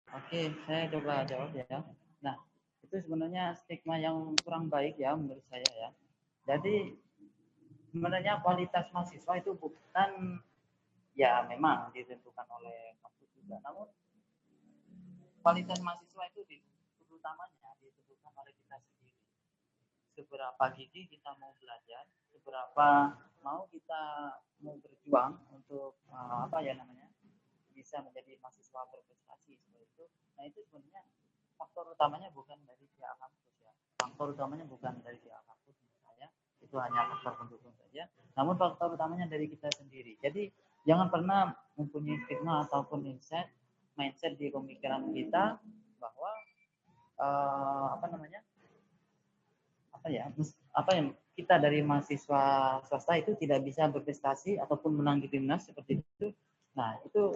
Oke, saya coba jawab ya. Nah, itu sebenarnya stigma yang kurang baik ya menurut saya ya. Jadi sebenarnya kualitas mahasiswa itu bukan ya memang ditentukan oleh kampus juga, namun kualitas mahasiswa itu utamanya ditentukan oleh kita sendiri. Seberapa gigih kita mau belajar, seberapa mau kita mau berjuang untuk bisa menjadi mahasiswa berprestasi seperti itu. Nah itu sebenarnya faktor utamanya bukan dari pihak kampus ya. Faktor utamanya bukan dari pihak kampus menurut saya. Itu hanya faktor pendukung saja. Namun faktor utamanya dari kita sendiri. Jadi jangan pernah mempunyai stigma ataupun mindset di pemikiran kita bahwa kita dari mahasiswa swasta itu tidak bisa berprestasi ataupun menang di timnas seperti itu. Nah, itu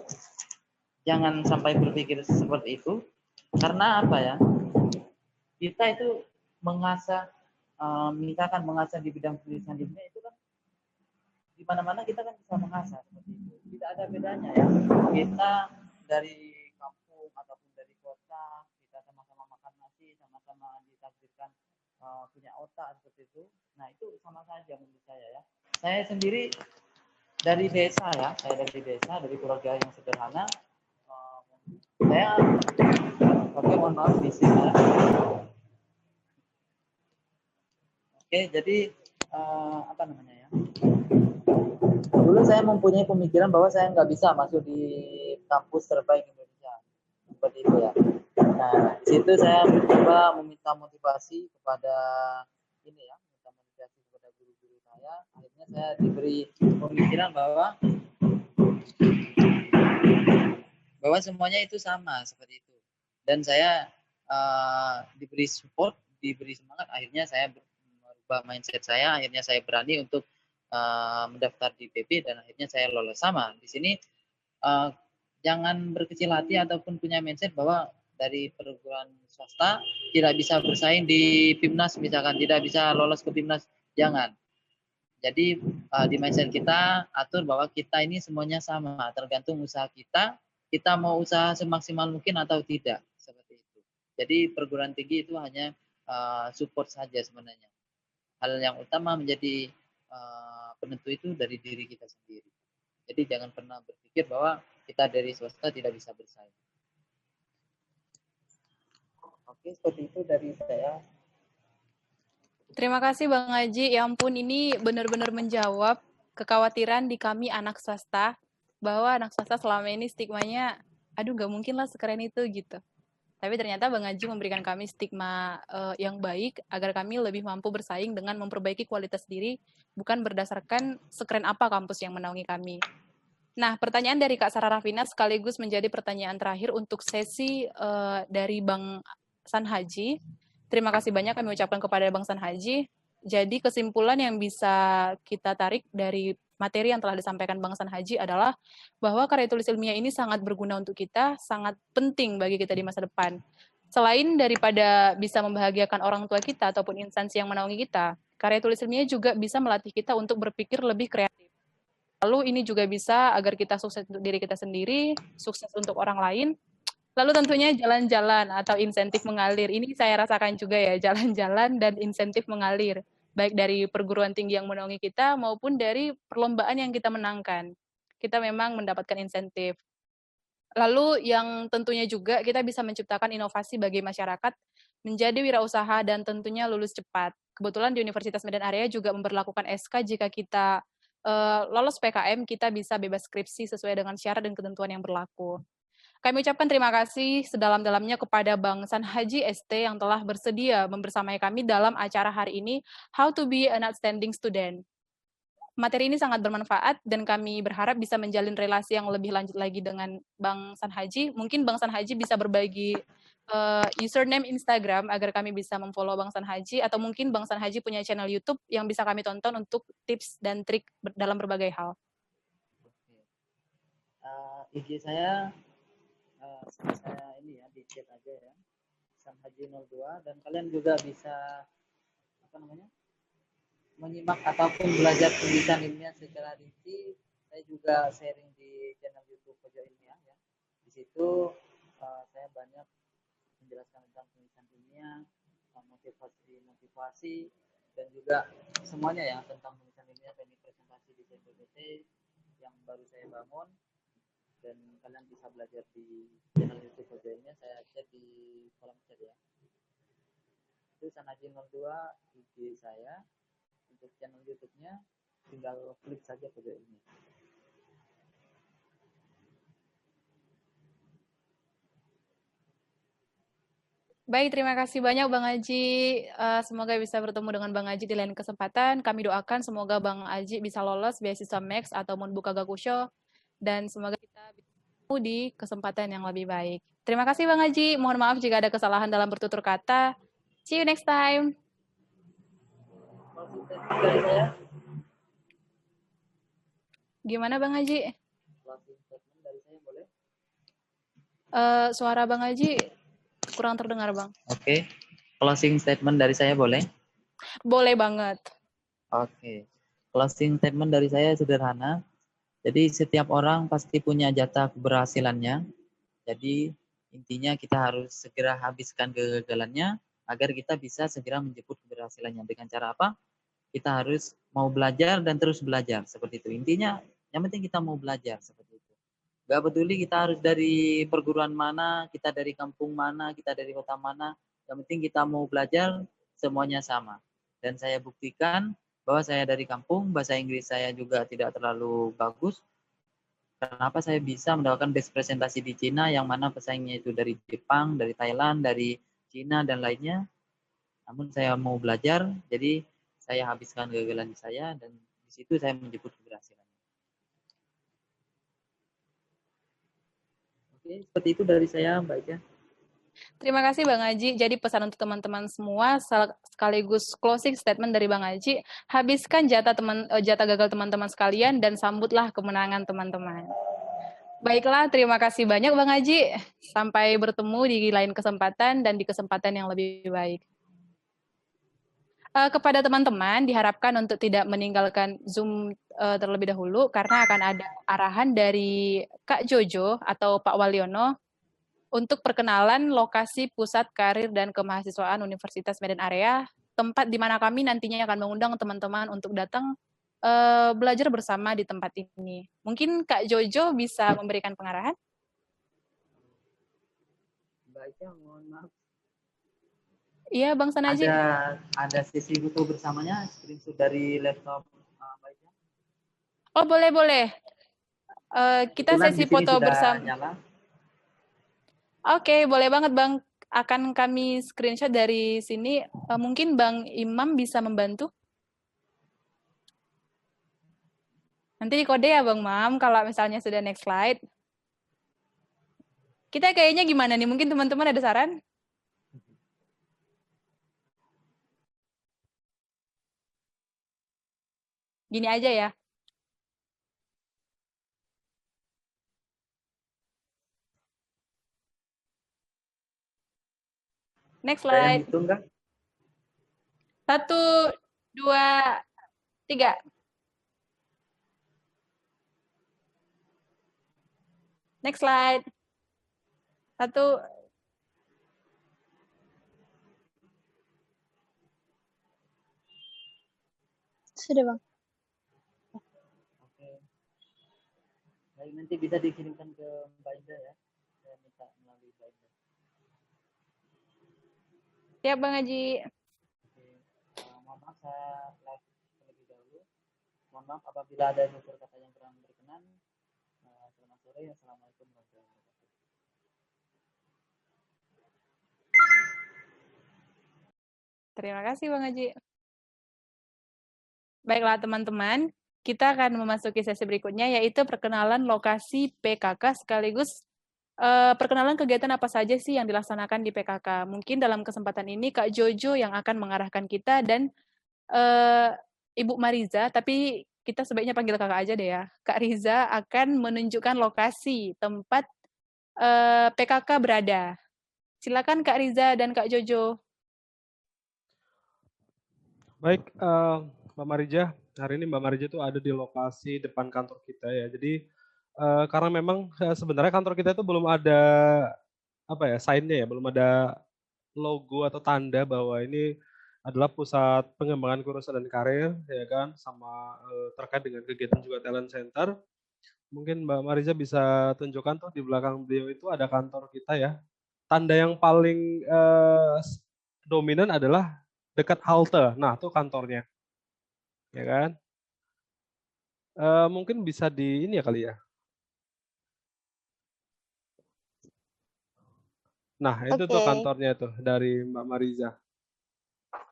jangan sampai berpikir seperti itu, karena apa ya? Kita itu mengasah, misalkan mengasah di bidang tulisan ilmiah itu kan di mana-mana kita kan bisa mengasah seperti itu. Tidak ada bedanya ya. Kita dari kampung ataupun dari kota, kita sama-sama makan nasi, sama-sama ditakdirkan punya otak seperti itu. Nah, itu sama saja menurut saya ya. Saya sendiri dari desa ya, dari keluarga yang sederhana. Saya mohon maaf di sini ya. Oke, jadi dulu saya mempunyai pemikiran bahwa saya nggak bisa masuk di kampus terbaik Indonesia seperti itu ya. Nah, di situ saya mencoba meminta motivasi kepada guru-guru saya. Akhirnya saya diberi pemikiran bahwa semuanya itu sama seperti itu. Dan saya diberi support, diberi semangat. Akhirnya saya merubah mindset saya. Akhirnya saya berani untuk mendaftar di PB dan akhirnya saya lolos. Sama di sini jangan berkecil hati ataupun punya mindset bahwa dari perguruan swasta tidak bisa bersaing di PIMNAS, misalkan tidak bisa lolos ke PIMNAS, jangan. Jadi di mindset kita atur bahwa kita ini semuanya sama, tergantung usaha kita mau usaha semaksimal mungkin atau tidak, seperti itu. Jadi perguruan tinggi itu hanya support saja sebenarnya. Hal yang utama menjadi penentu itu dari diri kita sendiri. Jadi jangan pernah berpikir bahwa kita dari swasta tidak bisa bersaing. Oke, seperti itu dari saya. Terima kasih Bang Aji. Ya ampun, ini benar-benar menjawab kekhawatiran di kami anak swasta, bahwa anak swasta selama ini stigmanya, aduh gak mungkin lah sekeren itu gitu. Tapi ternyata Bang Aji memberikan kami stigma yang baik agar kami lebih mampu bersaing dengan memperbaiki kualitas diri, bukan berdasarkan sekeren apa kampus yang menaungi kami. Nah, pertanyaan dari Kak Sarah Rafina sekaligus menjadi pertanyaan terakhir untuk sesi dari Bang San Haji. Terima kasih banyak kami ucapkan kepada Bang San Haji. Jadi kesimpulan yang bisa kita tarik dari materi yang telah disampaikan Bang San Haji adalah bahwa karya tulis ilmiah ini sangat berguna untuk kita, sangat penting bagi kita di masa depan. Selain daripada bisa membahagiakan orang tua kita ataupun instansi yang menaungi kita, karya tulis ilmiah juga bisa melatih kita untuk berpikir lebih kreatif. Lalu ini juga bisa agar kita sukses untuk diri kita sendiri, sukses untuk orang lain. Lalu tentunya jalan-jalan atau insentif mengalir. Ini saya rasakan juga ya, jalan-jalan dan insentif mengalir. Baik dari perguruan tinggi yang menaungi kita maupun dari perlombaan yang kita menangkan. Kita memang mendapatkan insentif. Lalu yang tentunya juga kita bisa menciptakan inovasi bagi masyarakat, menjadi wirausaha dan tentunya lulus cepat. Kebetulan di Universitas Medan Area juga memberlakukan SK jika kita lolos PKM, kita bisa bebas skripsi sesuai dengan syarat dan ketentuan yang berlaku. Kami ucapkan terima kasih sedalam-dalamnya kepada Bang San Haji ST yang telah bersedia membersamai kami dalam acara hari ini, How to be an Outstanding Student. Materi ini sangat bermanfaat dan kami berharap bisa menjalin relasi yang lebih lanjut lagi dengan Bang San Haji. Mungkin Bang San Haji bisa berbagi username Instagram agar kami bisa memfollow Bang San Haji, atau mungkin Bang San Haji punya channel YouTube yang bisa kami tonton untuk tips dan trik dalam berbagai hal. IG saya saya ini ya, di chat aja ya, San Haji 02, dan kalian juga bisa menyimak ataupun belajar tulisan ilmiah secara rinci. Saya juga sharing di channel YouTube Pojok Ilmiah ya. Di situ saya banyak menjelaskan tentang tulisan ilmiah, motivasi dan juga semuanya ya tentang tulisan ilmiah, teknik presentasi di CPBT yang baru saya bangun. Dan kalian bisa belajar di channel YouTube Pojok Ilmiah, saya chat di kolom chat ya. Itu San Haji 02 IG saya. Untuk channel YouTube-nya tinggal klik saja Pojok Ilmiah. Baik, terima kasih banyak Bang Haji. Semoga bisa bertemu dengan Bang Haji di lain kesempatan. Kami doakan semoga Bang Haji bisa lolos beasiswa Max ataupun Buka Gakusho, dan semoga kita bisa bertemu di kesempatan yang lebih baik. Terima kasih Bang Haji. Mohon maaf jika ada kesalahan dalam bertutur kata. See you next time. Gimana Bang Haji? Suara Bang Haji kurang terdengar, Bang. Oke. Closing statement dari saya boleh? Boleh banget. Oke. Closing statement dari saya sederhana. Jadi setiap orang pasti punya jatah keberhasilannya. Jadi intinya kita harus segera habiskan kegagalannya agar kita bisa segera menjemput keberhasilannya. Dengan cara apa? Kita harus mau belajar dan terus belajar. Seperti itu. Intinya yang penting kita mau belajar. Seperti itu. Gak peduli kita harus dari perguruan mana, kita dari kampung mana, kita dari kota mana. Yang penting kita mau belajar, semuanya sama. Dan saya buktikan bahwa saya dari kampung, bahasa Inggris saya juga tidak terlalu bagus. Kenapa saya bisa mendapatkan best presentasi di Cina, yang mana pesaingnya itu dari Jepang, dari Thailand, dari Cina, dan lainnya. Namun saya mau belajar, jadi saya habiskan kegagalan saya, dan di situ saya menjemput keberhasilan. Oke, seperti itu dari saya, Mbak Ika. Terima kasih Bang Haji. Jadi pesan untuk teman-teman semua sekaligus closing statement dari Bang Haji, habiskan jatah gagal teman-teman sekalian dan sambutlah kemenangan teman-teman. Baiklah, terima kasih banyak Bang Haji. Sampai bertemu di lain kesempatan dan di kesempatan yang lebih baik. Kepada teman-teman diharapkan untuk tidak meninggalkan Zoom terlebih dahulu karena akan ada arahan dari Kak Jojo atau Pak Waliono untuk perkenalan lokasi pusat karir dan kemahasiswaan Universitas Medan Area, tempat di mana kami nantinya akan mengundang teman-teman untuk datang belajar bersama di tempat ini. Mungkin Kak Jojo bisa memberikan pengarahan? Mbak Ika, mohon maaf. Iya, Bang Sanaji. Ada sesi foto bersamanya, screenshot dari laptop Mbak Ika. Oh, boleh. Kita sesi foto bersama. Nyala. Oke, boleh banget Bang. Akan kami screenshot dari sini. Mungkin Bang Imam bisa membantu? Nanti di kode ya Bang Mam, kalau misalnya sudah next slide. Kita kayaknya gimana nih? Mungkin teman-teman ada saran? Gini aja ya. Next slide. Hitung, Kak? 1, 2, 3. Next slide. 1. Sudah Bang. Oke. Baik, nanti bisa dikirimkan ke Mbak Indah ya. Saya minta melalui Mbak Indah. Siap Bang Haji. Oke. Mohon maaf saya live terlebih dahulu. Mohon maaf apabila ada tutur kata yang kurang berkenan. Selamat sore. Assalamualaikum warahmatullahi wabarakatuh. Terima kasih Bang Haji. Baiklah teman-teman, kita akan memasuki sesi berikutnya yaitu perkenalan lokasi PKK sekaligus perkenalan kegiatan apa saja sih yang dilaksanakan di PKK. Mungkin dalam kesempatan ini Kak Jojo yang akan mengarahkan kita dan Ibu Mariza, tapi kita sebaiknya panggil kakak aja deh ya. Kak Riza akan menunjukkan lokasi tempat PKK berada. Silakan Kak Riza dan Kak Jojo. Baik, Mbak Marija, hari ini Mbak Marija itu ada di lokasi depan kantor kita ya. Jadi karena memang sebenarnya kantor kita itu belum ada apa ya sign-nya ya, belum ada logo atau tanda bahwa ini adalah pusat pengembangan kursus dan karir ya kan, sama terkait dengan kegiatan juga talent center. Mungkin Mbak Mariza bisa tunjukkan tuh di belakang beliau itu ada kantor kita ya. Tanda yang paling dominan adalah dekat halte. Nah, itu kantornya. Ya kan? Mungkin bisa di ini ya kali ya. Nah, itu tuh kantornya tuh dari Mbak Mariza.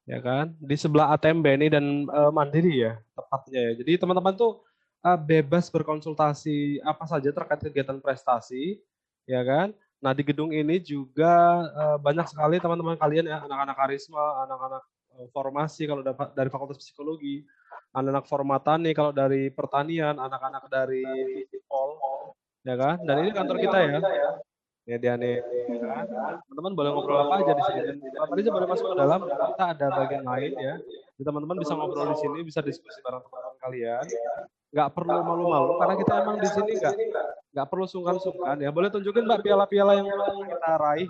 Ya kan? Di sebelah ATM BNI dan Mandiri ya, tepatnya ya. Jadi teman-teman tuh bebas berkonsultasi apa saja terkait kegiatan prestasi, ya kan? Nah, di gedung ini juga banyak sekali teman-teman kalian ya, anak-anak karisma, anak-anak formasi kalau dari Fakultas Psikologi, anak-anak formatani kalau dari pertanian, anak-anak dari Pol, ya kan? Dan ini kantor kita ya. Ya Diane, ya kan? Teman-teman boleh ngobrol apa aja di sini. Dan Mbak Mariza boleh masuk ke dalam. Kita ada bagian lain ya. Jadi teman-teman bisa ngobrol di sini, bisa diskusi bareng teman-teman kalian. Nggak perlu malu-malu karena kita emang di sini nggak perlu sungkan-sungkan ya. Boleh tunjukin Mbak piala-piala yang kita raih.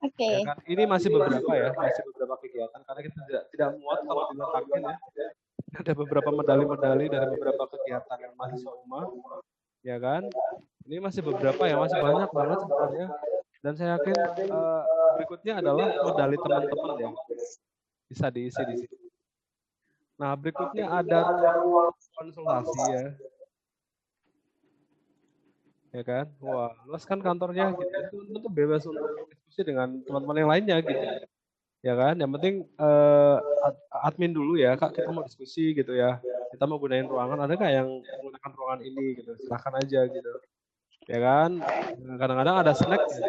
Oke. Ya kan? Ini masih beberapa ya, masih beberapa kegiatan karena kita tidak muat kalau dilengkapin ya. Ada beberapa medali-medali dari beberapa kegiatan yang mahasiswa UMA, ya kan? Ini masih beberapa ya, masih banyak banget sebenarnya. Dan saya yakin berikutnya adalah medali teman-teman ya, bisa diisi di sini. Nah, berikutnya ada ruang konsultasi ya. Ya kan? Wah, luas kan kantornya gitu. Teman-teman tuh bebas untuk diskusi dengan teman-teman yang lainnya gitu. Ya kan? Yang penting admin dulu ya, Kak, kita mau diskusi gitu ya. Kita mau gunain ruangan, ada nggak yang menggunakan ruangan ini gitu. Silahkan aja gitu. Ya kan? Kadang-kadang ada snack ya,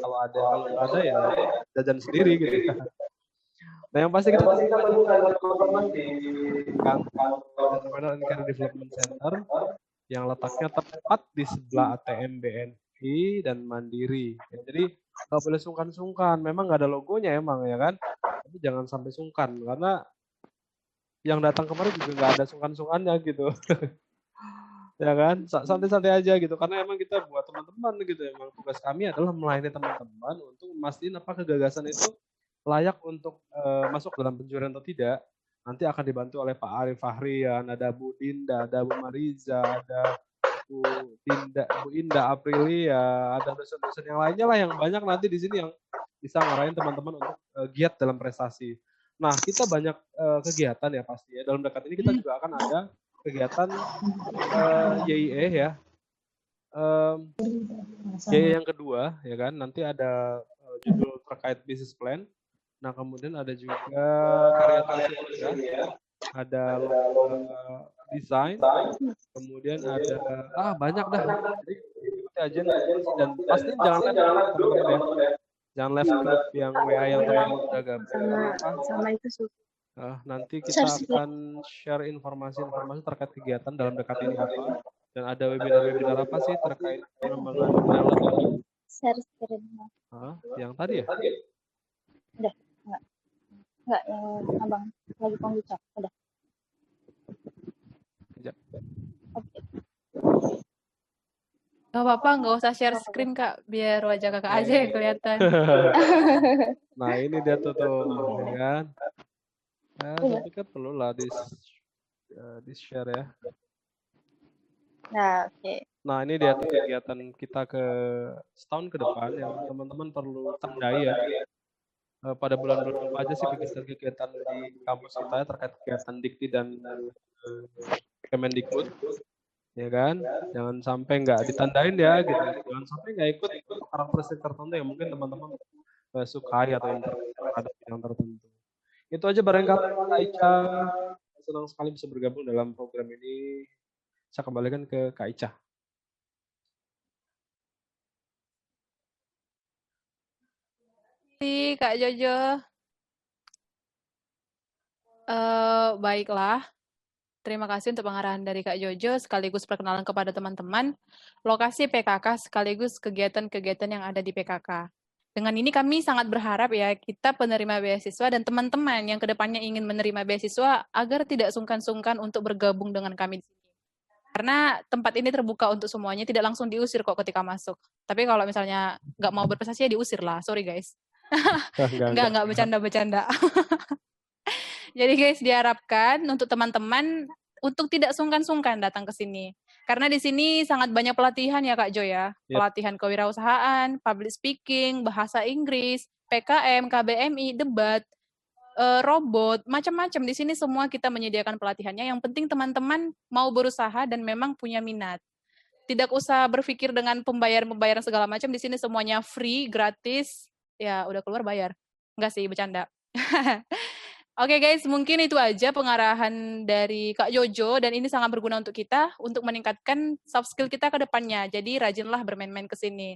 kalau ada ya jajan sendiri gitu. Nah, yang pasti kita teman-teman di kantor Development Center yang letaknya tepat di sebelah ATM BNI dan Mandiri. Ya, jadi nggak boleh sungkan-sungkan. Memang nggak ada logonya emang ya kan. Tapi jangan sampai sungkan karena yang datang kemarin juga nggak ada sungkan-sungkannya gitu. Ya kan, santai-santai aja gitu. Karena emang kita buat teman-teman gitu. Emang tugas kami adalah melayani teman-teman untuk memastikan apa kegagasan itu layak untuk masuk dalam penjurian atau tidak. Nanti akan dibantu oleh Pak Arif Fahrian, ada Bu Dinda, ada Bu Mariza, ada Bu Indah Aprilia, ada dosen-dosen yang lainnya lah yang banyak nanti di sini yang bisa ngarahin teman-teman untuk giat dalam prestasi. Nah, kita banyak kegiatan ya pasti ya. Dalam dekat ini kita juga akan ada kegiatan YIE ya. YIE yang kedua ya kan, nanti ada judul terkait business plan. Nah, kemudian ada juga karya tulis ya, ada desain, kemudian ada banyak dah. Jadi ikuti aja dan pasti jangan teman-teman ya. Jangan left group yang WA yang teman-teman udah gabung. Sama itu Nanti kita akan share informasi-informasi terkait kegiatan dalam dekat ini apa, dan ada webinar-webinar apa sih terkait pengembangan talent. Share screen. Yang tadi ya? Udah. Enggak, yang abang lagi komputer. Udah. Oke. Gak apa-apa, nggak usah share screen Kak, biar wajah kakak aja yang kelihatan. Nah, ini dia tuh ya kan. Tapi kan perlu lah di share ya. Nah, oke. Nah, ini dia tuh kegiatan kita ke setahun ke depan yang teman-teman perlu tandai ya. Pada bulan-bulan apa aja sih kegiatan-kegiatan di kampus kita ya, terkait kegiatan Dikti dan Kemendikbud, ya kan? Jangan sampai nggak ditandain ya, gitu. Jangan sampai nggak ikut karakteristik tertentu yang mungkin teman-teman sukai atau interest terhadap bidang tertentu. Itu aja barangkali Kak Ica. Senang sekali bisa bergabung dalam program ini. Saya kembalikan ke Kak Ica. Terima kasih Kak Jojo. Baiklah. Terima kasih untuk pengarahan dari Kak Jojo, sekaligus perkenalan kepada teman-teman, lokasi PKK sekaligus kegiatan-kegiatan yang ada di PKK. Dengan ini kami sangat berharap ya, kita penerima beasiswa dan teman-teman yang kedepannya ingin menerima beasiswa agar tidak sungkan-sungkan untuk bergabung dengan kami di sini. Karena tempat ini terbuka untuk semuanya, tidak langsung diusir kok ketika masuk. Tapi kalau misalnya nggak mau berprestasi ya diusir lah, sorry guys. Enggak, bercanda-bercanda. Jadi guys, diharapkan untuk teman-teman untuk tidak sungkan-sungkan datang ke sini. Karena di sini sangat banyak pelatihan ya Kak Jo ya. Yep. Pelatihan kewirausahaan, public speaking, bahasa Inggris, PKM, KBMI, debat, robot, macam-macam. Di sini semua kita menyediakan pelatihannya. Yang penting teman-teman mau berusaha dan memang punya minat. Tidak usah berpikir dengan pembayaran segala macam. Di sini semuanya free, gratis. Ya udah keluar bayar. Enggak sih, bercanda. Oke guys, mungkin itu aja pengarahan dari Kak Jojo dan ini sangat berguna untuk kita untuk meningkatkan soft skill kita ke depannya. Jadi rajinlah bermain-main ke sini.